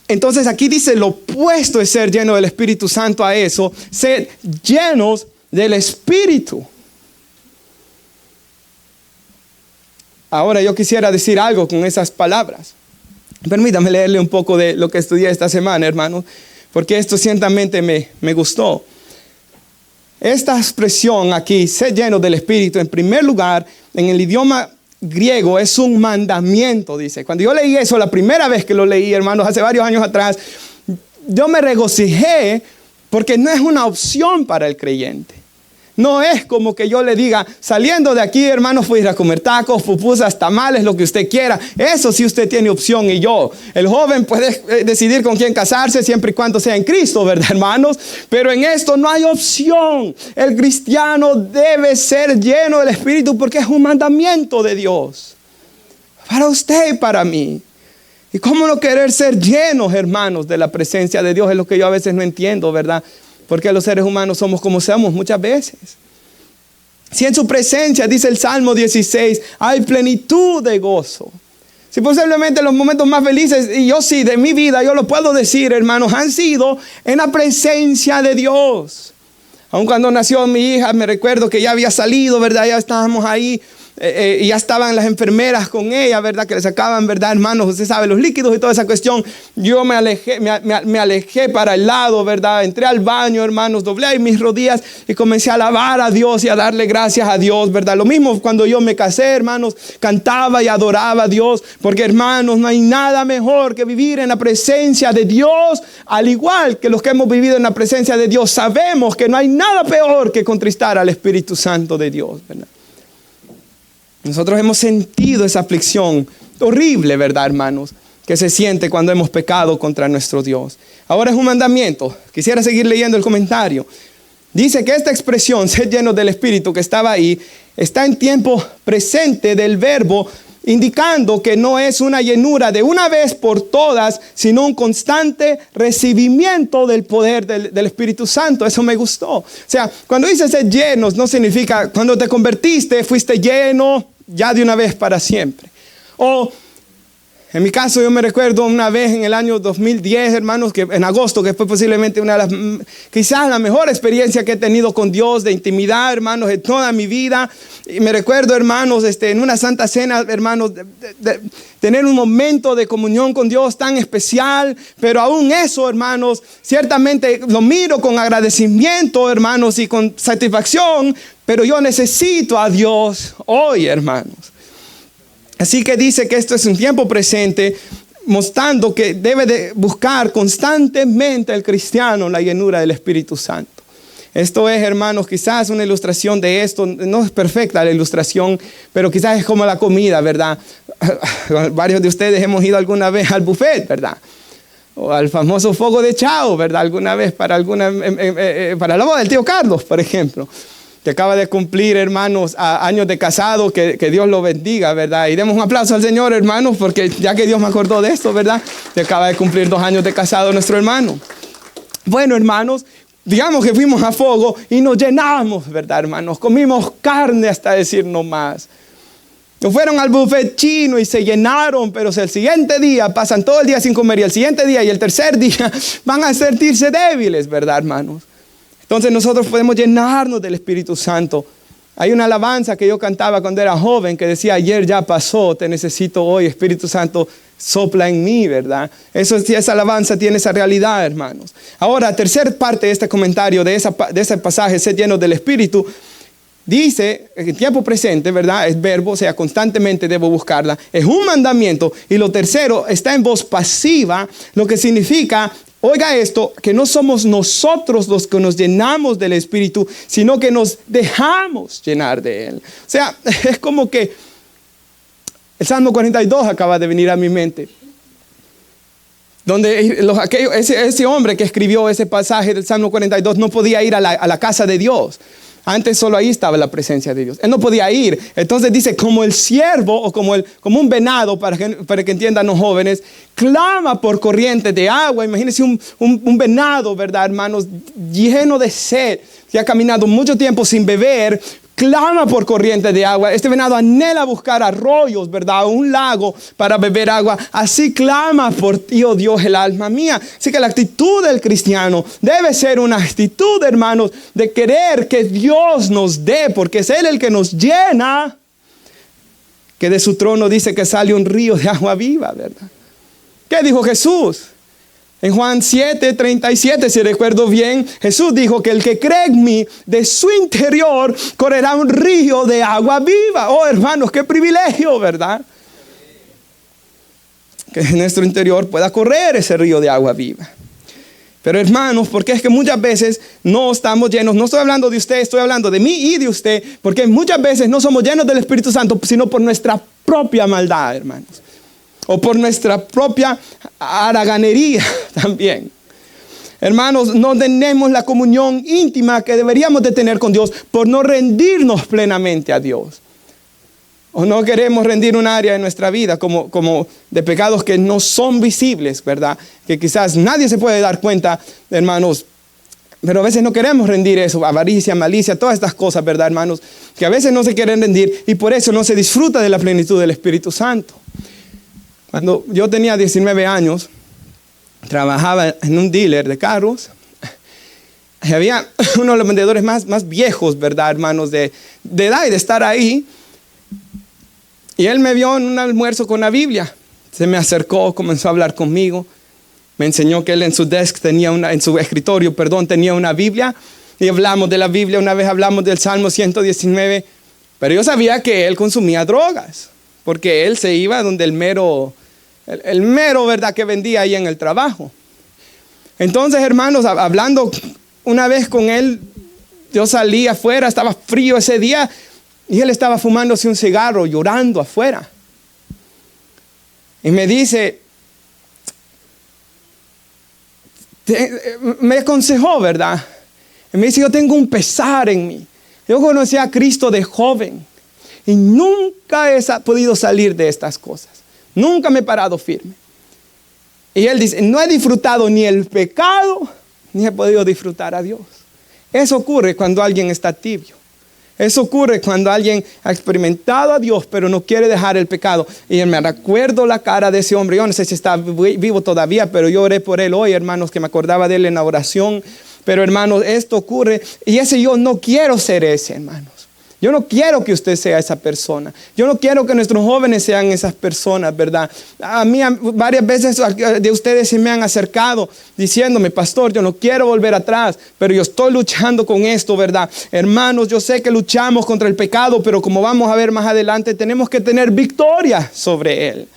Speaker 2: Entonces aquí dice lo opuesto es ser lleno del Espíritu Santo a eso, ser llenos del Espíritu. Ahora yo quisiera decir algo con esas palabras. Permítame leerle un poco de lo que estudié esta semana, hermanos, porque esto ciertamente me gustó. Esta expresión aquí, ser lleno del Espíritu, en primer lugar, en el idioma griego es un mandamiento, dice. Cuando yo leí eso la primera vez que lo leí, hermanos, hace varios años atrás, yo me regocijé porque no es una opción para el creyente. No es como que yo le diga, saliendo de aquí, hermanos, fui a ir a comer tacos, pupusas, tamales, lo que usted quiera. Eso sí usted tiene opción y yo. El joven puede decidir con quién casarse siempre y cuando sea en Cristo, ¿verdad, hermanos? Pero en esto no hay opción. El cristiano debe ser lleno del Espíritu porque es un mandamiento de Dios. Para usted y para mí. ¿Y cómo no querer ser llenos, hermanos, de la presencia de Dios? Es lo que yo a veces no entiendo, ¿verdad? Porque los seres humanos somos como somos muchas veces. Si en su presencia, dice el Salmo 16, hay plenitud de gozo. Si posiblemente los momentos más felices, y yo sí, de mi vida, yo lo puedo decir, hermanos, han sido en la presencia de Dios. Aun cuando nació mi hija, me recuerdo que ya había salido, ¿verdad? Ya estábamos ahí. Y ya estaban las enfermeras con ella, ¿verdad? Que le sacaban, ¿verdad, hermanos? Usted sabe, los líquidos y toda esa cuestión. Yo me alejé para el lado, ¿verdad? Entré al baño, hermanos, doblé ahí mis rodillas y comencé a alabar a Dios y a darle gracias a Dios, ¿verdad? Lo mismo cuando yo me casé, hermanos, cantaba y adoraba a Dios. Porque, hermanos, no hay nada mejor que vivir en la presencia de Dios. Al igual que los que hemos vivido en la presencia de Dios, sabemos que no hay nada peor que contristar al Espíritu Santo de Dios, ¿verdad? Nosotros hemos sentido esa aflicción horrible, ¿verdad, hermanos? Que se siente cuando hemos pecado contra nuestro Dios. Ahora es un mandamiento. Quisiera seguir leyendo el comentario. Dice que esta expresión, ser lleno del Espíritu, que estaba ahí, está en tiempo presente del verbo, indicando que no es una llenura de una vez por todas, sino un constante recibimiento del poder del Espíritu Santo. Eso me gustó. O sea, cuando dice ser llenos, no significa cuando te convertiste, fuiste lleno ya de una vez para siempre. O en mi caso, yo me recuerdo una vez en el año 2010, hermanos, que en agosto, que fue posiblemente una de las, quizás la mejor experiencia que he tenido con Dios de intimidad, hermanos, de toda mi vida. Y me recuerdo, hermanos, en una santa cena, hermanos, de tener un momento de comunión con Dios tan especial. Pero aún eso, hermanos, ciertamente lo miro con agradecimiento, hermanos, y con satisfacción. Pero yo necesito a Dios hoy, hermanos. Así que dice que esto es un tiempo presente, mostrando que debe de buscar constantemente el cristiano la llenura del Espíritu Santo. Esto es, hermanos, quizás una ilustración de esto. No es perfecta la ilustración, pero quizás es como la comida, ¿verdad? Varios de ustedes hemos ido alguna vez al buffet, ¿verdad? O al famoso fuego de Chao, ¿verdad? Alguna vez para la boda del tío Carlos, por ejemplo. que acaba de cumplir, hermanos, años de casado, que Dios lo bendiga, ¿verdad? Y demos un aplauso al Señor, hermanos, porque ya que Dios me acordó de esto, ¿verdad? Que acaba de cumplir 2 años de casado nuestro hermano. Bueno, hermanos, digamos que fuimos a fuego y nos llenamos, ¿verdad, hermanos? Comimos carne hasta decir no más. No fueron al buffet chino y se llenaron, pero el siguiente día pasan todo el día sin comer y el siguiente día y el tercer día van a sentirse débiles, ¿verdad, hermanos? Entonces nosotros podemos llenarnos del Espíritu Santo. Hay una alabanza que yo cantaba cuando era joven que decía, ayer ya pasó, te necesito hoy, Espíritu Santo, sopla en mí, ¿verdad? Esa alabanza tiene esa realidad, hermanos. Ahora, tercer parte de este comentario, de ese pasaje, ser lleno del Espíritu, dice, en tiempo presente, ¿verdad? Es verbo, o sea, constantemente debo buscarla. Es un mandamiento. Y lo tercero está en voz pasiva, lo que significa, oiga esto, que no somos nosotros los que nos llenamos del Espíritu, sino que nos dejamos llenar de Él. O sea, es como que el Salmo 42 acaba de venir a mi mente. Donde ese hombre que escribió ese pasaje del Salmo 42 no podía ir a la casa de Dios. Antes solo ahí estaba la presencia de Dios. Él no podía ir. Entonces dice, como el ciervo o como un venado, para que entiendan los jóvenes, clama por corriente de agua. Imagínense un venado, ¿verdad, hermanos? Lleno de sed, que ha caminado mucho tiempo sin beber, clama por corriente de agua. Este venado anhela buscar arroyos, ¿verdad? Un lago para beber agua. Así clama por ti, oh Dios, el alma mía. Así que la actitud del cristiano debe ser una actitud, hermanos, de querer que Dios nos dé, porque es Él el que nos llena, que de su trono dice que sale un río de agua viva, ¿verdad? ¿Qué dijo Jesús? En Juan 7:37, si recuerdo bien, Jesús dijo que el que cree en mí, de su interior correrá un río de agua viva. Oh, hermanos, qué privilegio, ¿verdad? Que en nuestro interior pueda correr ese río de agua viva. Pero hermanos, porque es que muchas veces no estamos llenos, no estoy hablando de usted, estoy hablando de mí y de usted, porque muchas veces no somos llenos del Espíritu Santo, sino por nuestra propia maldad, hermanos. O por nuestra propia haraganería también. Hermanos, no tenemos la comunión íntima que deberíamos de tener con Dios por no rendirnos plenamente a Dios. O no queremos rendir un área de nuestra vida como de pecados que no son visibles, ¿verdad? Que quizás nadie se puede dar cuenta, hermanos. Pero a veces no queremos rendir eso, avaricia, malicia, todas estas cosas, ¿verdad, hermanos? Que a veces no se quieren rendir y por eso no se disfruta de la plenitud del Espíritu Santo. Cuando yo tenía 19 años, trabajaba en un dealer de carros. Y había uno de los vendedores más viejos, ¿verdad, hermanos? De edad y de estar ahí. Y él me vio en un almuerzo con la Biblia. Se me acercó, comenzó a hablar conmigo. Me enseñó que él en su escritorio, tenía una Biblia. Y hablamos de la Biblia. Una vez hablamos del Salmo 119. Pero yo sabía que él consumía drogas. Porque él se iba donde el mero, ¿verdad?, que vendía ahí en el trabajo. Entonces, hermanos, hablando una vez con él, yo salí afuera, estaba frío ese día, y él estaba fumándose un cigarro, llorando afuera. Y me dice, me aconsejó, ¿verdad? Y me dice, yo tengo un pesar en mí. Yo conocí a Cristo de joven. Y nunca he podido salir de estas cosas. Nunca me he parado firme. Y él dice, no he disfrutado ni el pecado, ni he podido disfrutar a Dios. Eso ocurre cuando alguien está tibio. Eso ocurre cuando alguien ha experimentado a Dios, pero no quiere dejar el pecado. Y me recuerdo la cara de ese hombre. Yo no sé si está vivo todavía, pero yo oré por él hoy, hermanos, que me acordaba de él en la oración. Pero, hermanos, esto ocurre. Y yo no quiero ser ese, hermanos. Yo no quiero que usted sea esa persona. Yo no quiero que nuestros jóvenes sean esas personas, ¿verdad? A mí varias veces de ustedes se me han acercado diciéndome, pastor, yo no quiero volver atrás, pero yo estoy luchando con esto, ¿verdad? Hermanos, yo sé que luchamos contra el pecado, pero como vamos a ver más adelante, tenemos que tener victoria sobre él.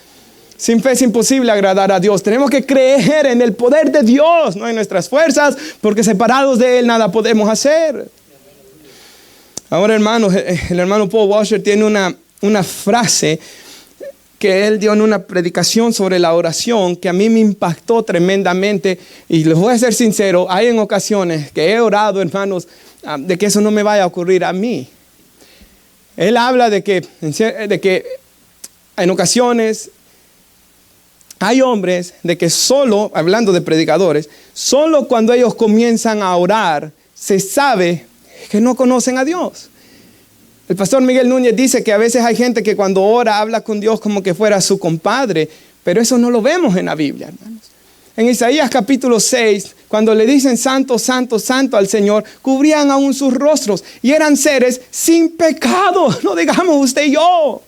Speaker 2: Sin fe es imposible agradar a Dios. Tenemos que creer en el poder de Dios, no en nuestras fuerzas, porque separados de él nada podemos hacer. Ahora, hermanos, el hermano Paul Washer tiene una frase que él dio en una predicación sobre la oración que a mí me impactó tremendamente. Y les voy a ser sincero, hay en ocasiones que he orado, hermanos, de que eso no me vaya a ocurrir a mí. Él habla de que en ocasiones hay hombres de que solo, hablando de predicadores, solo cuando ellos comienzan a orar, se sabe que no conocen a Dios. El pastor Miguel Núñez dice que a veces hay gente que cuando ora habla con Dios como que fuera su compadre, pero eso no lo vemos en la Biblia, hermanos. En Isaías capítulo 6, cuando le dicen santo, santo, santo al Señor, cubrían aún sus rostros y eran seres sin pecado, no digamos usted y yo.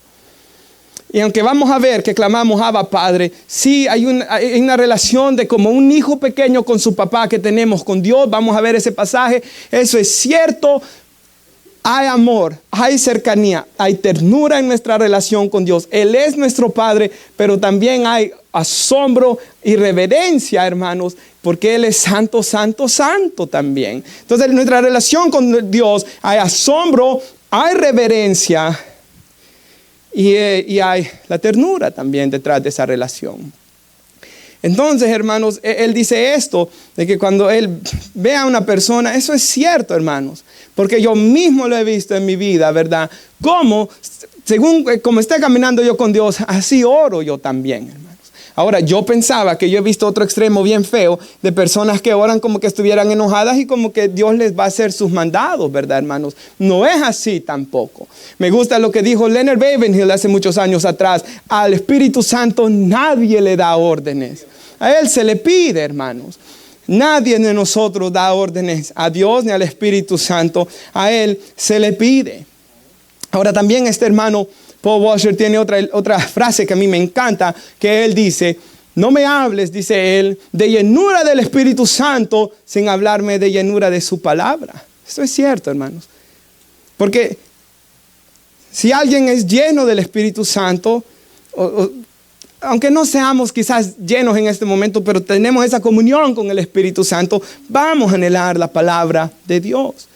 Speaker 2: Y aunque vamos a ver que clamamos Abba Padre, sí hay una relación de como un hijo pequeño con su papá que tenemos con Dios. Vamos a ver ese pasaje, eso es cierto. Hay amor, hay cercanía, hay ternura en nuestra relación con Dios. Él es nuestro Padre, pero también hay asombro y reverencia, hermanos, porque Él es santo, santo, santo también. Entonces, en nuestra relación con Dios hay asombro, hay reverencia y hay la ternura también detrás de esa relación. Entonces, hermanos, Él dice esto, de que cuando Él ve a una persona, eso es cierto, hermanos, porque yo mismo lo he visto en mi vida, ¿verdad? Como esté caminando yo con Dios, así oro yo también, hermanos. Ahora, yo pensaba que yo he visto otro extremo bien feo de personas que oran como que estuvieran enojadas y como que Dios les va a hacer sus mandados, ¿verdad, hermanos? No es así tampoco. Me gusta lo que dijo Leonard Ravenhill hace muchos años atrás. Al Espíritu Santo nadie le da órdenes. A Él se le pide, hermanos. Nadie de nosotros da órdenes a Dios ni al Espíritu Santo. A Él se le pide. Ahora también este hermano Paul Washer tiene otra frase que a mí me encanta, que él dice: no me hables, dice él, de llenura del Espíritu Santo sin hablarme de llenura de su palabra. Esto es cierto, hermanos. Porque si alguien es lleno del Espíritu Santo, aunque no seamos quizás llenos en este momento, pero tenemos esa comunión con el Espíritu Santo, vamos a anhelar la palabra de Dios.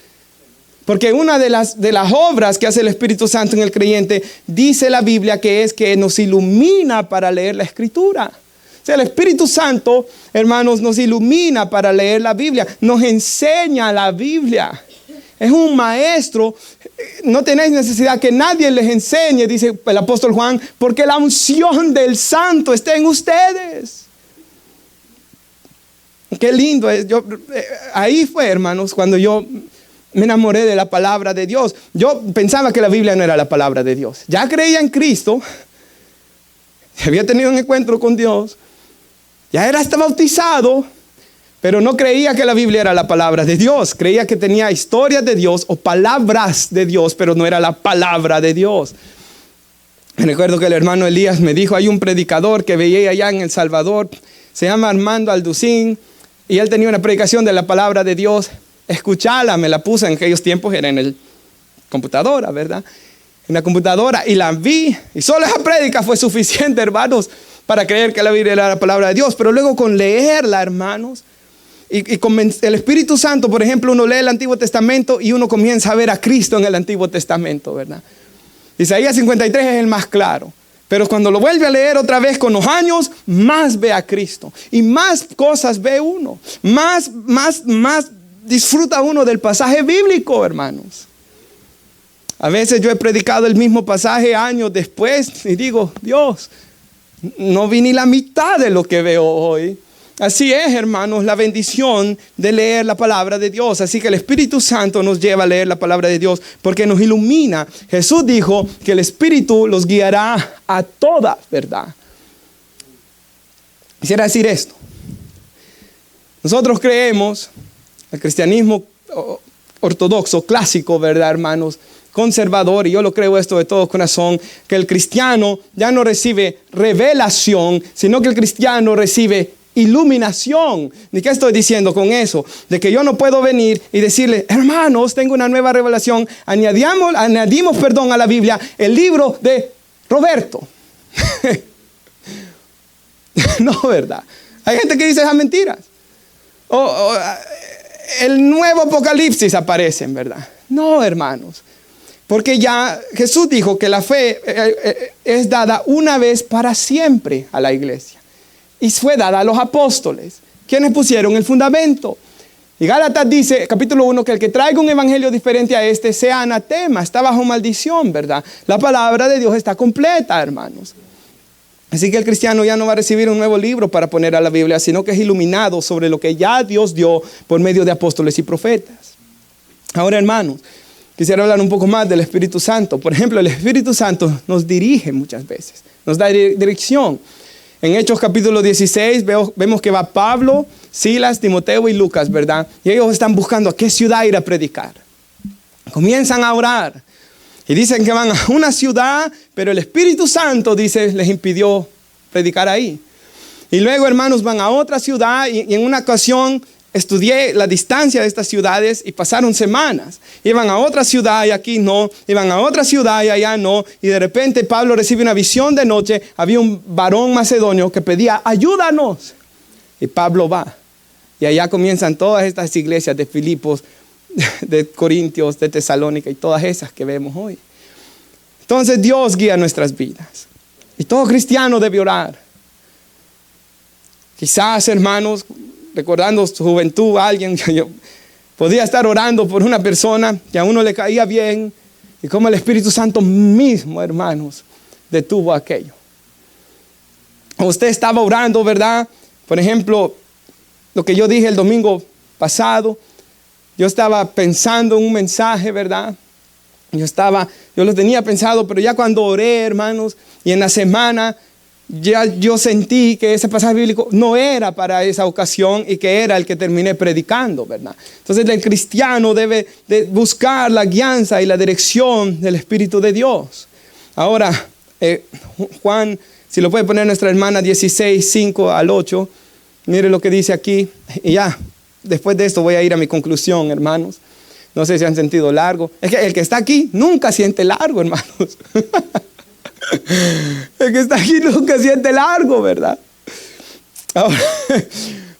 Speaker 2: Porque una de las obras que hace el Espíritu Santo en el creyente, dice la Biblia que es que nos ilumina para leer la Escritura. O sea, el Espíritu Santo, hermanos, nos ilumina para leer la Biblia, nos enseña la Biblia. Es un maestro, no tenéis necesidad que nadie les enseñe, dice el apóstol Juan, porque la unción del Santo está en ustedes. Qué lindo es. Ahí fue, hermanos, cuando yo me enamoré de la palabra de Dios. Yo pensaba que la Biblia no era la palabra de Dios. Ya creía en Cristo, había tenido un encuentro con Dios, ya era hasta bautizado, pero no creía que la Biblia era la palabra de Dios. Creía que tenía historias de Dios o palabras de Dios, pero no era la palabra de Dios. Me recuerdo que el hermano Elías me dijo, hay un predicador que veía allá en El Salvador, se llama Armando Alducín, y él tenía una predicación de la palabra de Dios. Escucharla, me la puse en aquellos tiempos, era en el computadora, ¿verdad? En la computadora, y la vi, y solo esa prédica fue suficiente, hermanos, para creer que la Biblia era la palabra de Dios. Pero luego con leerla, hermanos, y con el Espíritu Santo, por ejemplo, uno lee el Antiguo Testamento y uno comienza a ver a Cristo en el Antiguo Testamento, ¿verdad? Isaías 53 es el más claro. Pero cuando lo vuelve a leer otra vez con los años, más ve a Cristo. Y más cosas ve uno. Más disfruta uno del pasaje bíblico, hermanos. A veces yo he predicado el mismo pasaje años después y digo, Dios, no vi ni la mitad de lo que veo hoy. Así es, hermanos, la bendición de leer la palabra de Dios. Así que el Espíritu Santo nos lleva a leer la palabra de Dios porque nos ilumina. Jesús dijo que el Espíritu los guiará a toda verdad. Quisiera decir esto. Nosotros creemos, el cristianismo ortodoxo, clásico, ¿verdad, hermanos? Conservador, y yo lo creo esto de todo corazón, que el cristiano ya no recibe revelación, sino que el cristiano recibe iluminación. ¿Y qué estoy diciendo con eso? De que yo no puedo venir y decirle, hermanos, tengo una nueva revelación, añadimos a la Biblia el libro de Roberto. No, ¿verdad? Hay gente que dice esas mentiras. El nuevo Apocalipsis aparece, ¿verdad? No, hermanos. Porque ya Jesús dijo que la fe es dada una vez para siempre a la iglesia. Y fue dada a los apóstoles, quienes pusieron el fundamento. Y Gálatas dice, capítulo 1, que el que traiga un evangelio diferente a este sea anatema, está bajo maldición, ¿verdad? La palabra de Dios está completa, hermanos. Así que el cristiano ya no va a recibir un nuevo libro para poner a la Biblia, sino que es iluminado sobre lo que ya Dios dio por medio de apóstoles y profetas. Ahora, hermanos, quisiera hablar un poco más del Espíritu Santo. Por ejemplo, el Espíritu Santo nos dirige muchas veces, nos da dirección. En Hechos capítulo 16 vemos que va Pablo, Silas, Timoteo y Lucas, ¿verdad? Y ellos están buscando a qué ciudad ir a predicar. Comienzan a orar. Y dicen que van a una ciudad, pero el Espíritu Santo, dice, les impidió predicar ahí. Y luego, hermanos, van a otra ciudad y en una ocasión estudié la distancia de estas ciudades y pasaron semanas. Iban a otra ciudad y aquí no, iban a otra ciudad y allá no. Y de repente Pablo recibe una visión de noche. Había un varón macedonio que pedía, ayúdanos. Y Pablo va. Y allá comienzan todas estas iglesias de Filipos, de Corintios, de Tesalónica y todas esas que vemos hoy. Entonces Dios guía nuestras vidas. Y todo cristiano debe orar. Quizás, hermanos, recordando su juventud, alguien, yo podía estar orando por una persona que a uno le caía bien y como el Espíritu Santo mismo, hermanos, detuvo aquello. Usted estaba orando, ¿verdad? Por ejemplo, lo que yo dije el domingo pasado, yo estaba pensando en un mensaje, ¿verdad? Yo lo tenía pensado, pero ya cuando oré, hermanos, y en la semana, ya yo sentí que ese pasaje bíblico no era para esa ocasión y que era el que terminé predicando, ¿verdad? Entonces el cristiano debe de buscar la guianza y la dirección del Espíritu de Dios. Ahora, Juan, si lo puede poner nuestra hermana 16, 5 al 8, mire lo que dice aquí. Y ya, después de esto voy a ir a mi conclusión, hermanos. No sé si han sentido largo. Es que el que está aquí nunca siente largo, hermanos. El que está aquí nunca siente largo, ¿verdad? Ahora,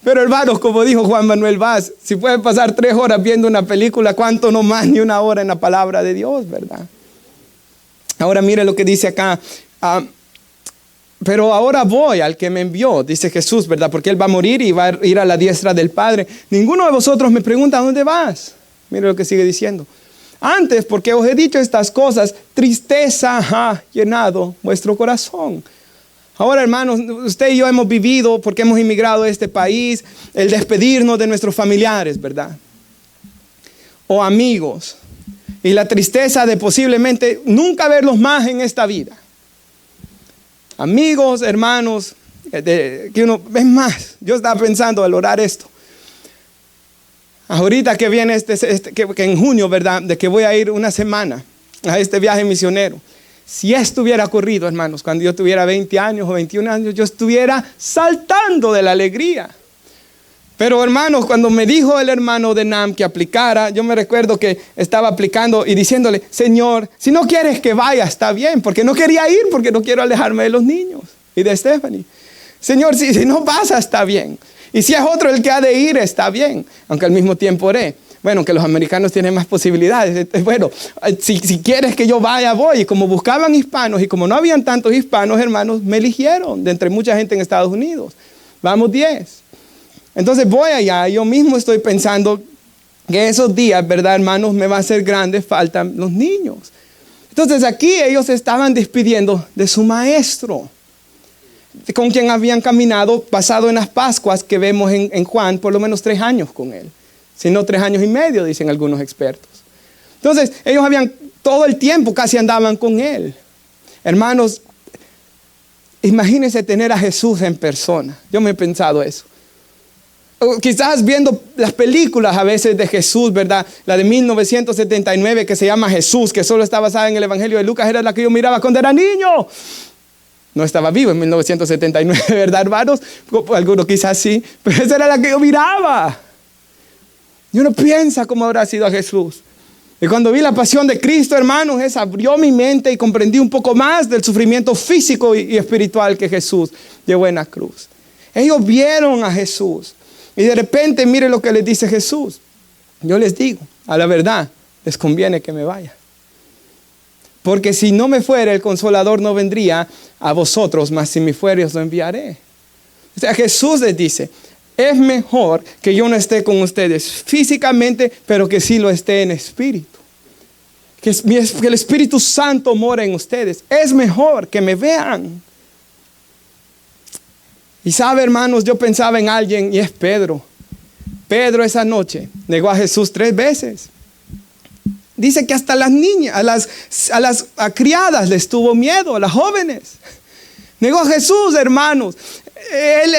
Speaker 2: pero hermanos, como dijo Juan Manuel Vaz, si pueden pasar 3 horas viendo una película, ¿cuánto no más ni 1 hora en la palabra de Dios, verdad? Ahora mire lo que dice acá. Pero ahora voy al que me envió, dice Jesús, ¿verdad? Porque Él va a morir y va a ir a la diestra del Padre. Ninguno de vosotros me pregunta, ¿a dónde vas? Mire lo que sigue diciendo. Antes, porque os he dicho estas cosas, tristeza ha llenado vuestro corazón. Ahora, hermanos, usted y yo hemos vivido, porque hemos inmigrado a este país, el despedirnos de nuestros familiares, ¿verdad? O amigos. Y la tristeza de posiblemente nunca verlos más en esta vida. Amigos, hermanos, que uno, es más, yo estaba pensando al orar esto. Ahorita que viene que en junio, ¿verdad? De que voy a ir una semana a este viaje misionero. Si esto hubiera ocurrido, hermanos, cuando yo tuviera 20 años o 21 años, yo estuviera saltando de la alegría. Pero, hermanos, cuando me dijo el hermano de Nam que aplicara, yo me recuerdo que estaba aplicando y diciéndole, Señor, si no quieres que vaya, está bien, porque no quería ir, porque no quiero alejarme de los niños y de Stephanie. Señor, si no pasa, está bien. Y si es otro el que ha de ir, está bien. Aunque al mismo tiempo oré. Bueno, que los americanos tienen más posibilidades. Bueno, si quieres que yo vaya, voy. Y como buscaban hispanos y como no habían tantos hispanos, hermanos, me eligieron de entre mucha gente en Estados Unidos. Vamos 10. Entonces voy allá. Yo mismo estoy pensando que esos días, ¿verdad, hermanos? Me va a hacer grande falta los niños. Entonces aquí ellos estaban despidiendo de su maestro, con quien habían caminado pasado en las Pascuas que vemos en Juan, por lo menos 3 años con él. Si no 3 años y medio, dicen algunos expertos. Entonces, ellos todo el tiempo casi andaban con él. Hermanos, imagínense tener a Jesús en persona. Yo me he pensado eso. O quizás viendo las películas a veces de Jesús, ¿verdad? La de 1979 que se llama Jesús, que solo está basada en el Evangelio de Lucas, era la que yo miraba cuando era niño. No estaba vivo en 1979, ¿verdad, hermanos? Algunos quizás sí, pero esa era la que yo miraba. Y uno piensa cómo habrá sido a Jesús. Y cuando vi la pasión de Cristo, hermanos, esa abrió mi mente y comprendí un poco más del sufrimiento físico y espiritual que Jesús llevó en la cruz. Ellos vieron a Jesús. Y de repente, mire lo que les dice Jesús. Yo les digo, a la verdad, les conviene que me vaya. Porque si no me fuera, el Consolador no vendría a vosotros, mas si me fuere, os lo enviaré. O sea, Jesús les dice, Es mejor que yo no esté con ustedes físicamente, pero que sí lo esté en espíritu. Que el Espíritu Santo mora en ustedes. Es mejor que me vean. Y sabe, hermanos, yo pensaba en alguien y es Pedro. Pedro esa noche negó a Jesús 3 veces. Dice que hasta las niñas, a las criadas les tuvo miedo, a las jóvenes. Negó a Jesús, hermanos. Él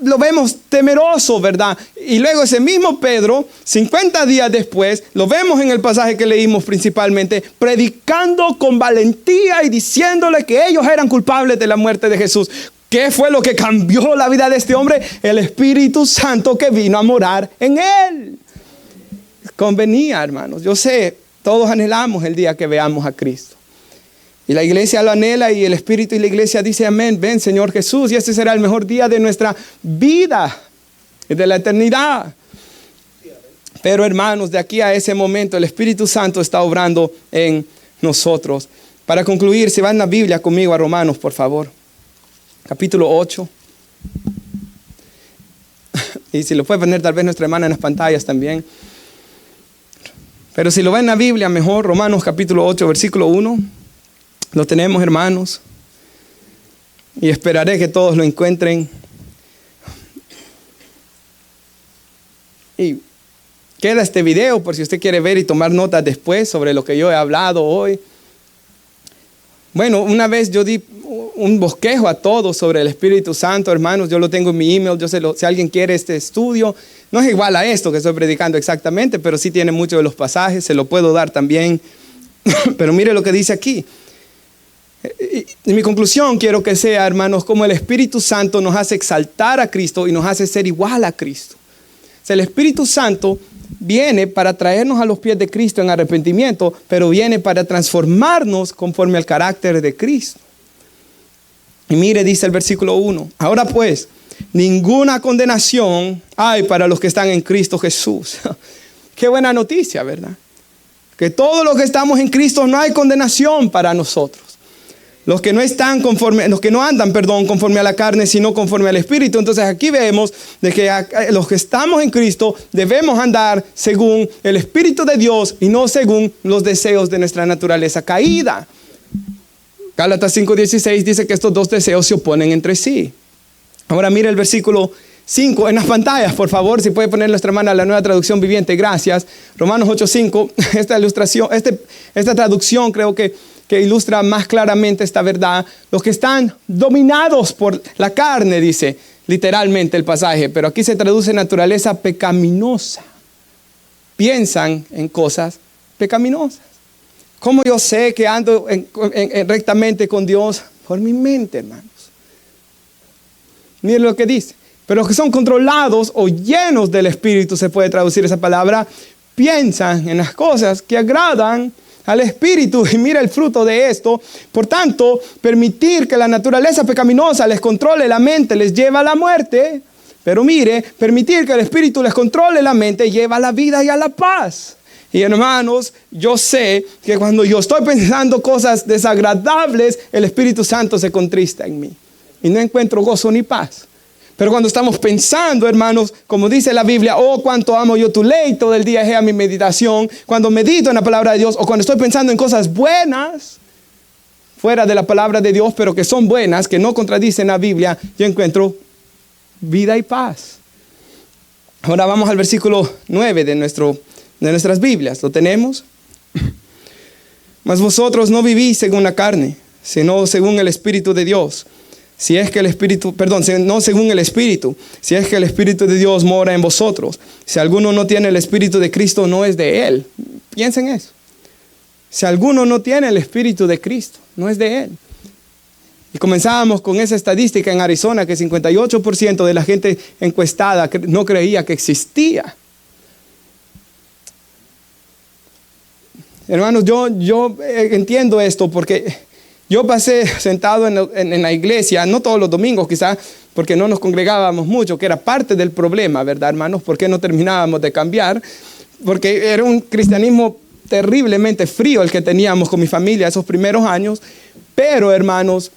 Speaker 2: lo vemos temeroso, ¿verdad? Y luego ese mismo Pedro, 50 días después, lo vemos en el pasaje que leímos principalmente, predicando con valentía y diciéndole que ellos eran culpables de la muerte de Jesús. ¿Qué fue lo que cambió la vida de este hombre? El Espíritu Santo que vino a morar en él. Convenía, hermanos. Yo sé, todos anhelamos el día que veamos a Cristo. Y la iglesia lo anhela y el Espíritu y la iglesia dice amén. Ven, Señor Jesús, y este será el mejor día de nuestra vida y de la eternidad. Pero hermanos, de aquí a ese momento el Espíritu Santo está obrando en nosotros. Para concluir, si van a la Biblia conmigo a Romanos, por favor. Capítulo 8. Y si lo puede poner tal vez nuestra hermana en las pantallas también. Pero si lo ven en la Biblia mejor, Romanos capítulo 8, versículo 1. Lo tenemos, hermanos. Y esperaré que todos lo encuentren. Y queda este video por si usted quiere ver y tomar notas después sobre lo que yo he hablado hoy. Bueno, una vez yo di un bosquejo a todos sobre el Espíritu Santo, hermanos. Yo lo tengo en mi email. Si alguien quiere este estudio, no es igual a esto que estoy predicando exactamente, pero sí tiene muchos de los pasajes. Se lo puedo dar también. Pero mire lo que dice aquí. Y mi conclusión quiero que sea, hermanos, como el Espíritu Santo nos hace exaltar a Cristo y nos hace ser igual a Cristo. O sea, el Espíritu Santo viene para traernos a los pies de Cristo en arrepentimiento, pero viene para transformarnos conforme al carácter de Cristo. Y mire, dice el versículo 1. Ahora pues, ninguna condenación hay para los que están en Cristo Jesús. Qué buena noticia, ¿verdad? Que todos los que estamos en Cristo no hay condenación para nosotros. Los que no andan conforme a la carne, sino conforme al Espíritu. Entonces aquí vemos de que los que estamos en Cristo debemos andar según el Espíritu de Dios y no según los deseos de nuestra naturaleza caída. Gálatas 5:16 dice que estos dos deseos se oponen entre sí. Ahora mire el versículo 5 en las pantallas, por favor, si puede poner nuestra mano a la Nueva Traducción Viviente, gracias. Romanos 8:5, esta traducción creo que ilustra más claramente esta verdad. Los que están dominados por la carne, dice literalmente el pasaje, pero aquí se traduce naturaleza pecaminosa. Piensan en cosas pecaminosas. ¿Cómo yo sé que ando rectamente con Dios? Por mi mente, hermanos. Miren lo que dice. Pero los que son controlados o llenos del Espíritu, se puede traducir esa palabra, piensan en las cosas que agradan al Espíritu. Y mira el fruto de esto. Por tanto, permitir que la naturaleza pecaminosa les controle la mente les lleva a la muerte. Pero mire, permitir que el Espíritu les controle la mente lleva a la vida y a la paz. Y hermanos, yo sé que cuando yo estoy pensando cosas desagradables, el Espíritu Santo se contrista en mí. Y no encuentro gozo ni paz. Pero cuando estamos pensando, hermanos, como dice la Biblia, oh, cuánto amo yo tu ley, todo el día es a mi meditación. Cuando medito en la palabra de Dios, o cuando estoy pensando en cosas buenas, fuera de la palabra de Dios, pero que son buenas, que no contradicen la Biblia, yo encuentro vida y paz. Ahora vamos al versículo 9 de nuestras Biblias. ¿Lo tenemos? Mas vosotros no vivís según la carne, sino según el Espíritu de Dios. No según el Espíritu. Si es que el Espíritu de Dios mora en vosotros. Si alguno no tiene el Espíritu de Cristo, no es de Él. Piensen eso. Si alguno no tiene el Espíritu de Cristo, no es de Él. Y comenzábamos con esa estadística en Arizona, que 58% de la gente encuestada no creía que existía. Hermanos, yo entiendo esto porque yo pasé sentado en la iglesia, no todos los domingos quizás, porque no nos congregábamos mucho, que era parte del problema, ¿verdad, hermanos? ¿Por qué no terminábamos de cambiar? Porque era un cristianismo terriblemente frío el que teníamos con mi familia esos primeros años. Pero, hermanos,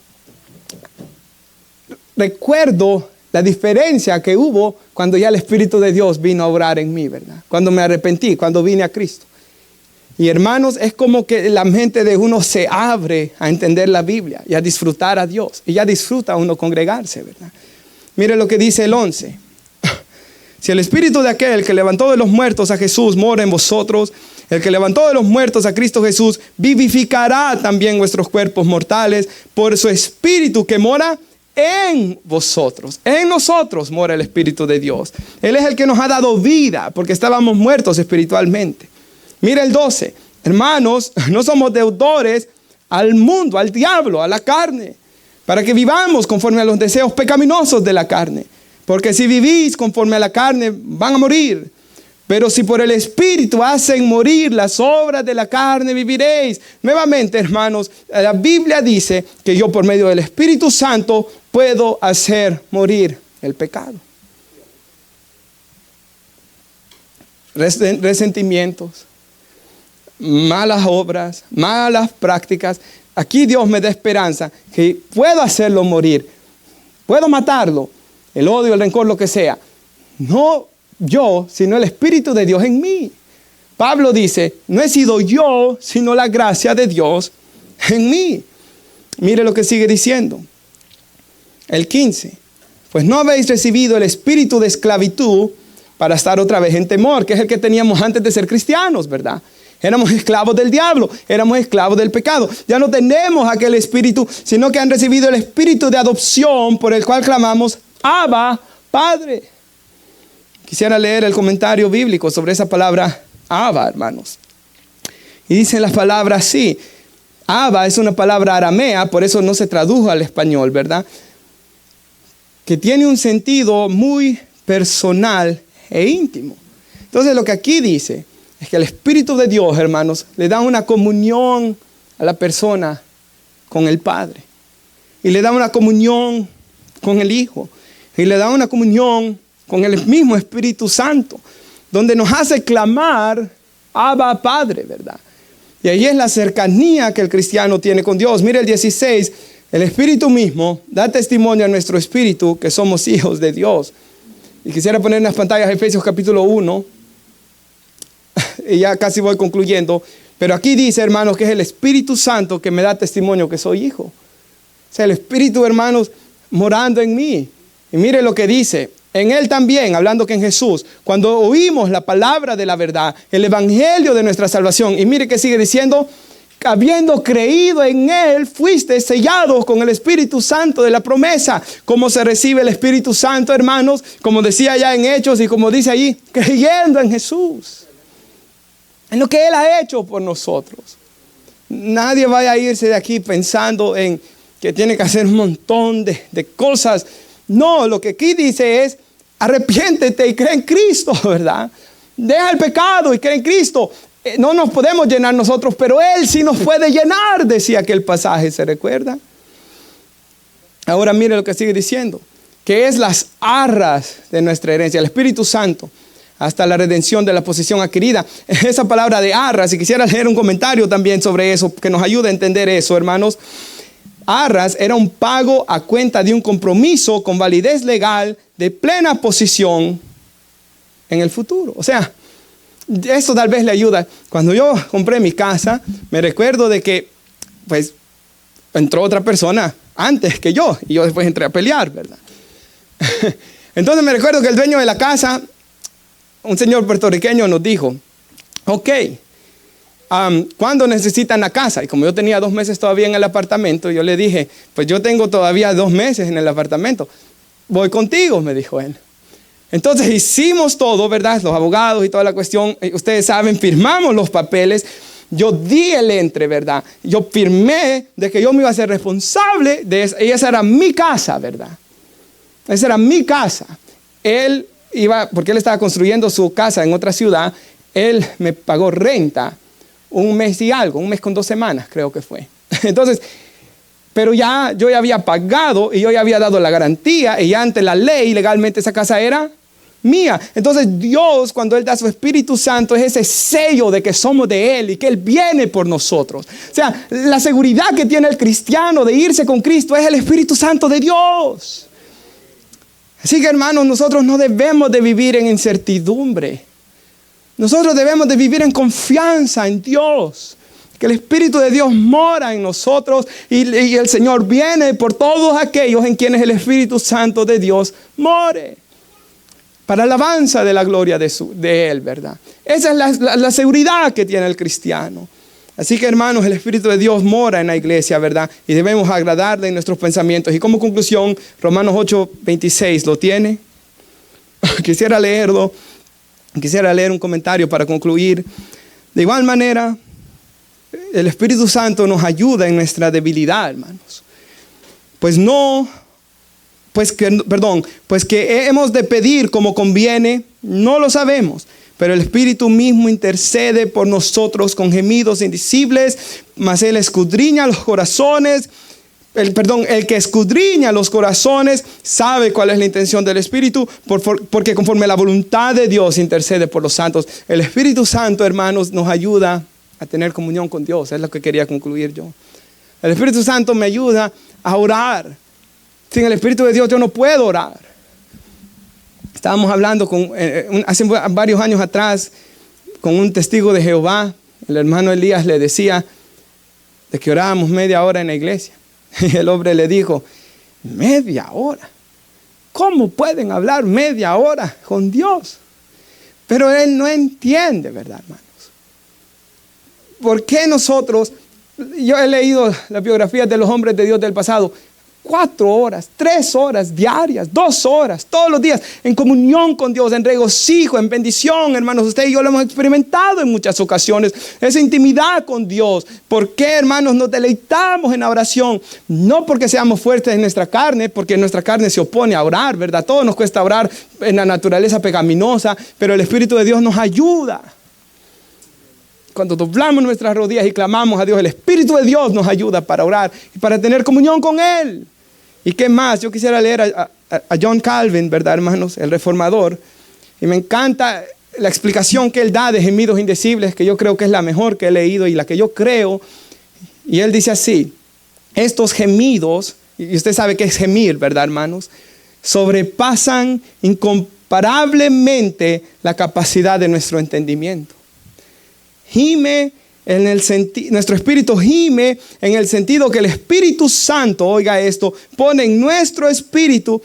Speaker 2: recuerdo la diferencia que hubo cuando ya el Espíritu de Dios vino a obrar en mí, ¿verdad? Cuando me arrepentí, cuando vine a Cristo. Y hermanos, es como que la mente de uno se abre a entender la Biblia y a disfrutar a Dios. Y ya disfruta uno congregarse, ¿verdad? Mire lo que dice el 11. Si el Espíritu de aquel que levantó de los muertos a Jesús mora en vosotros, el que levantó de los muertos a Cristo Jesús vivificará también vuestros cuerpos mortales por su Espíritu que mora en vosotros. En nosotros mora el Espíritu de Dios. Él es el que nos ha dado vida porque estábamos muertos espiritualmente. Mira el 12. Hermanos, no somos deudores al mundo, al diablo, a la carne, para que vivamos conforme a los deseos pecaminosos de la carne. Porque si vivís conforme a la carne, van a morir. Pero si por el Espíritu hacen morir las obras de la carne, viviréis. Nuevamente, hermanos, la Biblia dice que yo por medio del Espíritu Santo puedo hacer morir el pecado. Resentimientos, malas obras, malas prácticas. Aquí Dios me da esperanza que puedo hacerlo morir. Puedo matarlo. El odio, el rencor, lo que sea. No yo, sino el Espíritu de Dios en mí. Pablo dice, no he sido yo, sino la gracia de Dios en mí. Mire lo que sigue diciendo. El 15. Pues no habéis recibido el espíritu de esclavitud para estar otra vez en temor, que es el que teníamos antes de ser cristianos, ¿verdad? Éramos esclavos del diablo, éramos esclavos del pecado. Ya no tenemos aquel espíritu, sino que han recibido el espíritu de adopción por el cual clamamos, Abba, Padre. Quisiera leer el comentario bíblico sobre esa palabra Abba, hermanos. Y dicen las palabras así. Abba es una palabra aramea, por eso no se tradujo al español, ¿verdad? Que tiene un sentido muy personal e íntimo. Entonces lo que aquí dice es que el Espíritu de Dios, hermanos, le da una comunión a la persona con el Padre. Y le da una comunión con el Hijo. Y le da una comunión con el mismo Espíritu Santo, donde nos hace clamar, Abba, Padre, ¿verdad? Y ahí es la cercanía que el cristiano tiene con Dios. Mire el 16, el Espíritu mismo da testimonio a nuestro espíritu que somos hijos de Dios. Y quisiera poner en las pantallas Efesios capítulo 1, y ya casi voy concluyendo, pero aquí dice, hermanos, que es el Espíritu Santo que me da testimonio que soy hijo. O sea, el Espíritu, hermanos, morando en mí. Y mire lo que dice, en Él también, hablando que en Jesús, cuando oímos la palabra de la verdad, el evangelio de nuestra salvación, y mire que sigue diciendo, habiendo creído en Él, fuiste sellados con el Espíritu Santo de la promesa. ¿Cómo se recibe el Espíritu Santo, hermanos? Como decía ya en Hechos y como dice allí, creyendo en Jesús, en lo que Él ha hecho por nosotros. Nadie vaya a irse de aquí pensando en que tiene que hacer un montón de cosas. No, lo que aquí dice es, arrepiéntete y cree en Cristo, ¿verdad? Deja el pecado y cree en Cristo. No nos podemos llenar nosotros, pero Él sí nos puede llenar, decía aquel pasaje, ¿se recuerda? Ahora mire lo que sigue diciendo, que es las arras de nuestra herencia, el Espíritu Santo, hasta la redención de la posesión adquirida. Esa palabra de arras, si quisiera leer un comentario también sobre eso, que nos ayude a entender eso, hermanos. Arras era un pago a cuenta de un compromiso con validez legal de plena posesión en el futuro. O sea, eso tal vez le ayuda. Cuando yo compré mi casa, me recuerdo de que pues entró otra persona antes que yo y yo después entré a pelear, ¿verdad? Entonces me recuerdo que el dueño de la casa, un señor puertorriqueño, nos dijo, ok, ¿cuándo necesitan la casa? Y como yo tenía 2 meses todavía en el apartamento, yo le dije, pues yo tengo todavía 2 meses en el apartamento. Voy contigo, me dijo él. Entonces hicimos todo, ¿verdad? Los abogados y toda la cuestión, ustedes saben, firmamos los papeles. Yo di el entre, ¿verdad? Yo firmé de que yo me iba a ser responsable de eso. Y esa era mi casa, ¿verdad? Esa era mi casa. Él iba, porque él estaba construyendo su casa en otra ciudad, él me pagó renta 1 mes y algo, 1 mes con 2 semanas creo que fue. Entonces, pero yo ya había pagado y yo ya había dado la garantía y ya ante la ley legalmente esa casa era mía. Entonces Dios, cuando Él da su Espíritu Santo, es ese sello de que somos de Él y que Él viene por nosotros. O sea, la seguridad que tiene el cristiano de irse con Cristo es el Espíritu Santo de Dios. Así que hermanos, nosotros no debemos de vivir en incertidumbre. Nosotros debemos de vivir en confianza en Dios. Que el Espíritu de Dios mora en nosotros y el Señor viene por todos aquellos en quienes el Espíritu Santo de Dios more. Para alabanza de la gloria de Él, ¿verdad? Esa es la seguridad que tiene el cristiano. Así que hermanos, el Espíritu de Dios mora en la iglesia, ¿verdad? Y debemos agradarle en nuestros pensamientos. Y como conclusión, Romanos 8:26, ¿lo tiene? Quisiera leerlo. Quisiera leer un comentario para concluir. De igual manera, el Espíritu Santo nos ayuda en nuestra debilidad, hermanos. Pues que hemos de pedir como conviene, no lo sabemos. Pero el Espíritu mismo intercede por nosotros con gemidos indecibles, mas Él escudriña los corazones. El que escudriña los corazones sabe cuál es la intención del Espíritu, porque conforme la voluntad de Dios intercede por los santos. El Espíritu Santo, hermanos, nos ayuda a tener comunión con Dios. Es lo que quería concluir yo. El Espíritu Santo me ayuda a orar. Sin el Espíritu de Dios yo no puedo orar. Estábamos hablando hace varios años atrás con un testigo de Jehová. El hermano Elías le decía de que orábamos media hora en la iglesia. Y el hombre le dijo, media hora. ¿Cómo pueden hablar media hora con Dios? Pero él no entiende, ¿verdad, hermanos? ¿Por qué nosotros? Yo he leído las biografías de los hombres de Dios del pasado. 4 horas, 3 horas diarias, 2 horas, todos los días, en comunión con Dios, en regocijo, en bendición, hermanos. Usted y yo lo hemos experimentado en muchas ocasiones, esa intimidad con Dios. ¿Por qué, hermanos, nos deleitamos en la oración? No porque seamos fuertes en nuestra carne, porque nuestra carne se opone a orar, ¿verdad? Todo nos cuesta orar en la naturaleza pecaminosa, pero el Espíritu de Dios nos ayuda. Cuando doblamos nuestras rodillas y clamamos a Dios, el Espíritu de Dios nos ayuda para orar y para tener comunión con Él. ¿Y qué más? Yo quisiera leer a John Calvin, ¿verdad, hermanos? El reformador. Y me encanta la explicación que él da de gemidos indecibles, que yo creo que es la mejor que he leído y la que yo creo. Y él dice así, estos gemidos, y usted sabe qué es gemir, ¿verdad, hermanos? Sobrepasan incomparablemente la capacidad de nuestro entendimiento. Nuestro espíritu gime en el sentido que el Espíritu Santo, oiga esto, pone en nuestro espíritu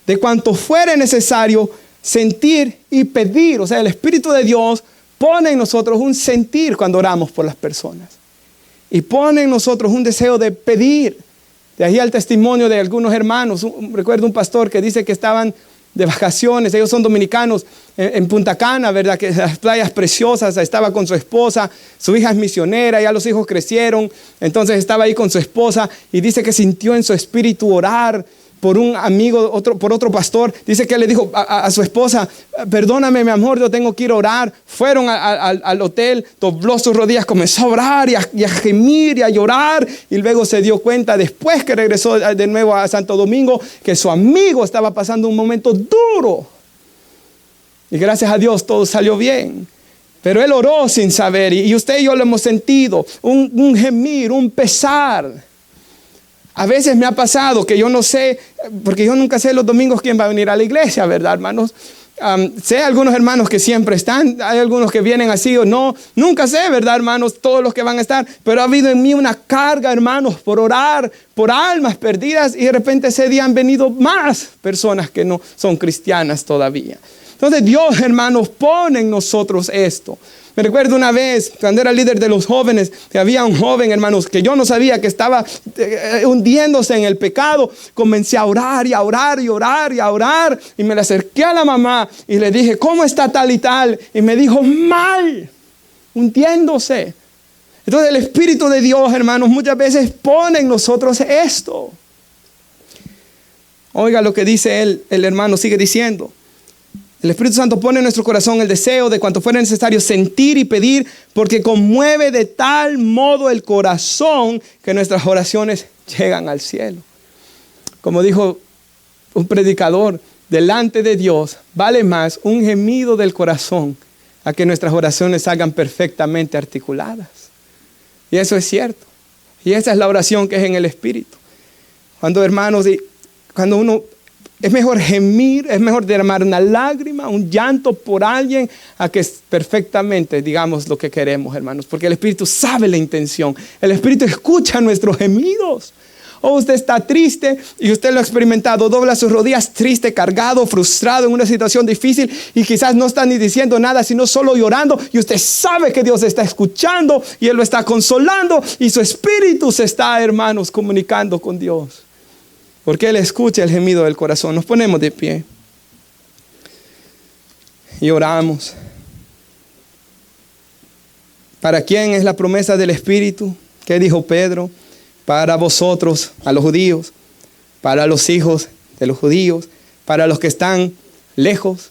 Speaker 2: de cuanto fuere necesario sentir y pedir. O sea, el Espíritu de Dios pone en nosotros un sentir cuando oramos por las personas. Y pone en nosotros un deseo de pedir. De ahí al testimonio de algunos hermanos. Recuerdo un pastor que dice que estaban de vacaciones, ellos son dominicanos, en Punta Cana, ¿verdad? Que las playas preciosas, estaba con su esposa, su hija es misionera, ya los hijos crecieron, entonces estaba ahí con su esposa y dice que sintió en su espíritu orar por un amigo, por otro pastor. Dice que le dijo a su esposa, perdóname mi amor, yo tengo que ir a orar. Fueron al hotel, dobló sus rodillas, comenzó a orar y a gemir y a llorar, y luego se dio cuenta después que regresó de nuevo a Santo Domingo que su amigo estaba pasando un momento duro, y gracias a Dios todo salió bien. Pero él oró sin saber, y usted y yo lo hemos sentido, un gemir, un pesar. A veces me ha pasado que yo no sé, porque yo nunca sé los domingos quién va a venir a la iglesia, ¿verdad, hermanos? Sé algunos hermanos que siempre están, hay algunos que vienen así o no, nunca sé, ¿verdad, hermanos? Todos los que van a estar, pero ha habido en mí una carga, hermanos, por orar por almas perdidas, y de repente ese día han venido más personas que no son cristianas todavía. Entonces Dios, hermanos, pone en nosotros esto. Me recuerdo una vez, cuando era líder de los jóvenes, que había un joven, hermanos, que yo no sabía que estaba hundiéndose en el pecado. Comencé a orar y a orar y a orar y a orar. Y me le acerqué a la mamá y le dije, ¿cómo está tal y tal? Y me dijo, mal, hundiéndose. Entonces el Espíritu de Dios, hermanos, muchas veces pone en nosotros esto. Oiga lo que dice él, el hermano sigue diciendo. El Espíritu Santo pone en nuestro corazón el deseo de cuanto fuera necesario sentir y pedir, porque conmueve de tal modo el corazón que nuestras oraciones llegan al cielo. Como dijo un predicador, delante de Dios vale más un gemido del corazón a que nuestras oraciones salgan perfectamente articuladas. Y eso es cierto. Y esa es la oración que es en el Espíritu. Cuando, hermanos, cuando uno Es mejor gemir, es mejor derramar una lágrima, un llanto por alguien, a que perfectamente digamos lo que queremos, hermanos. Porque el Espíritu sabe la intención. El Espíritu escucha nuestros gemidos. O usted está triste y usted lo ha experimentado, dobla sus rodillas triste, cargado, frustrado en una situación difícil y quizás no está ni diciendo nada, sino solo llorando, y usted sabe que Dios está escuchando y Él lo está consolando y su espíritu se está, hermanos, comunicando con Dios. Porque Él escucha el gemido del corazón. Nos ponemos de pie y oramos. ¿Para quién es la promesa del Espíritu? ¿Qué dijo Pedro? Para vosotros, a los judíos, para los hijos de los judíos, para los que están lejos.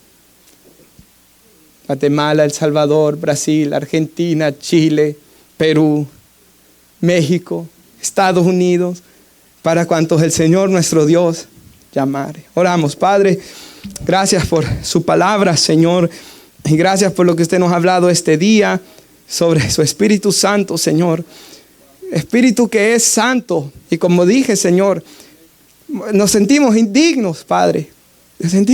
Speaker 2: Guatemala, El Salvador, Brasil, Argentina, Chile, Perú, México, Estados Unidos, para cuantos el Señor nuestro Dios llamare. Oramos, Padre, gracias por su palabra, Señor, y gracias por lo que usted nos ha hablado este día sobre su Espíritu Santo, Señor. Espíritu que es santo. Y como dije, Señor, nos sentimos indignos, Padre. Nos sentimos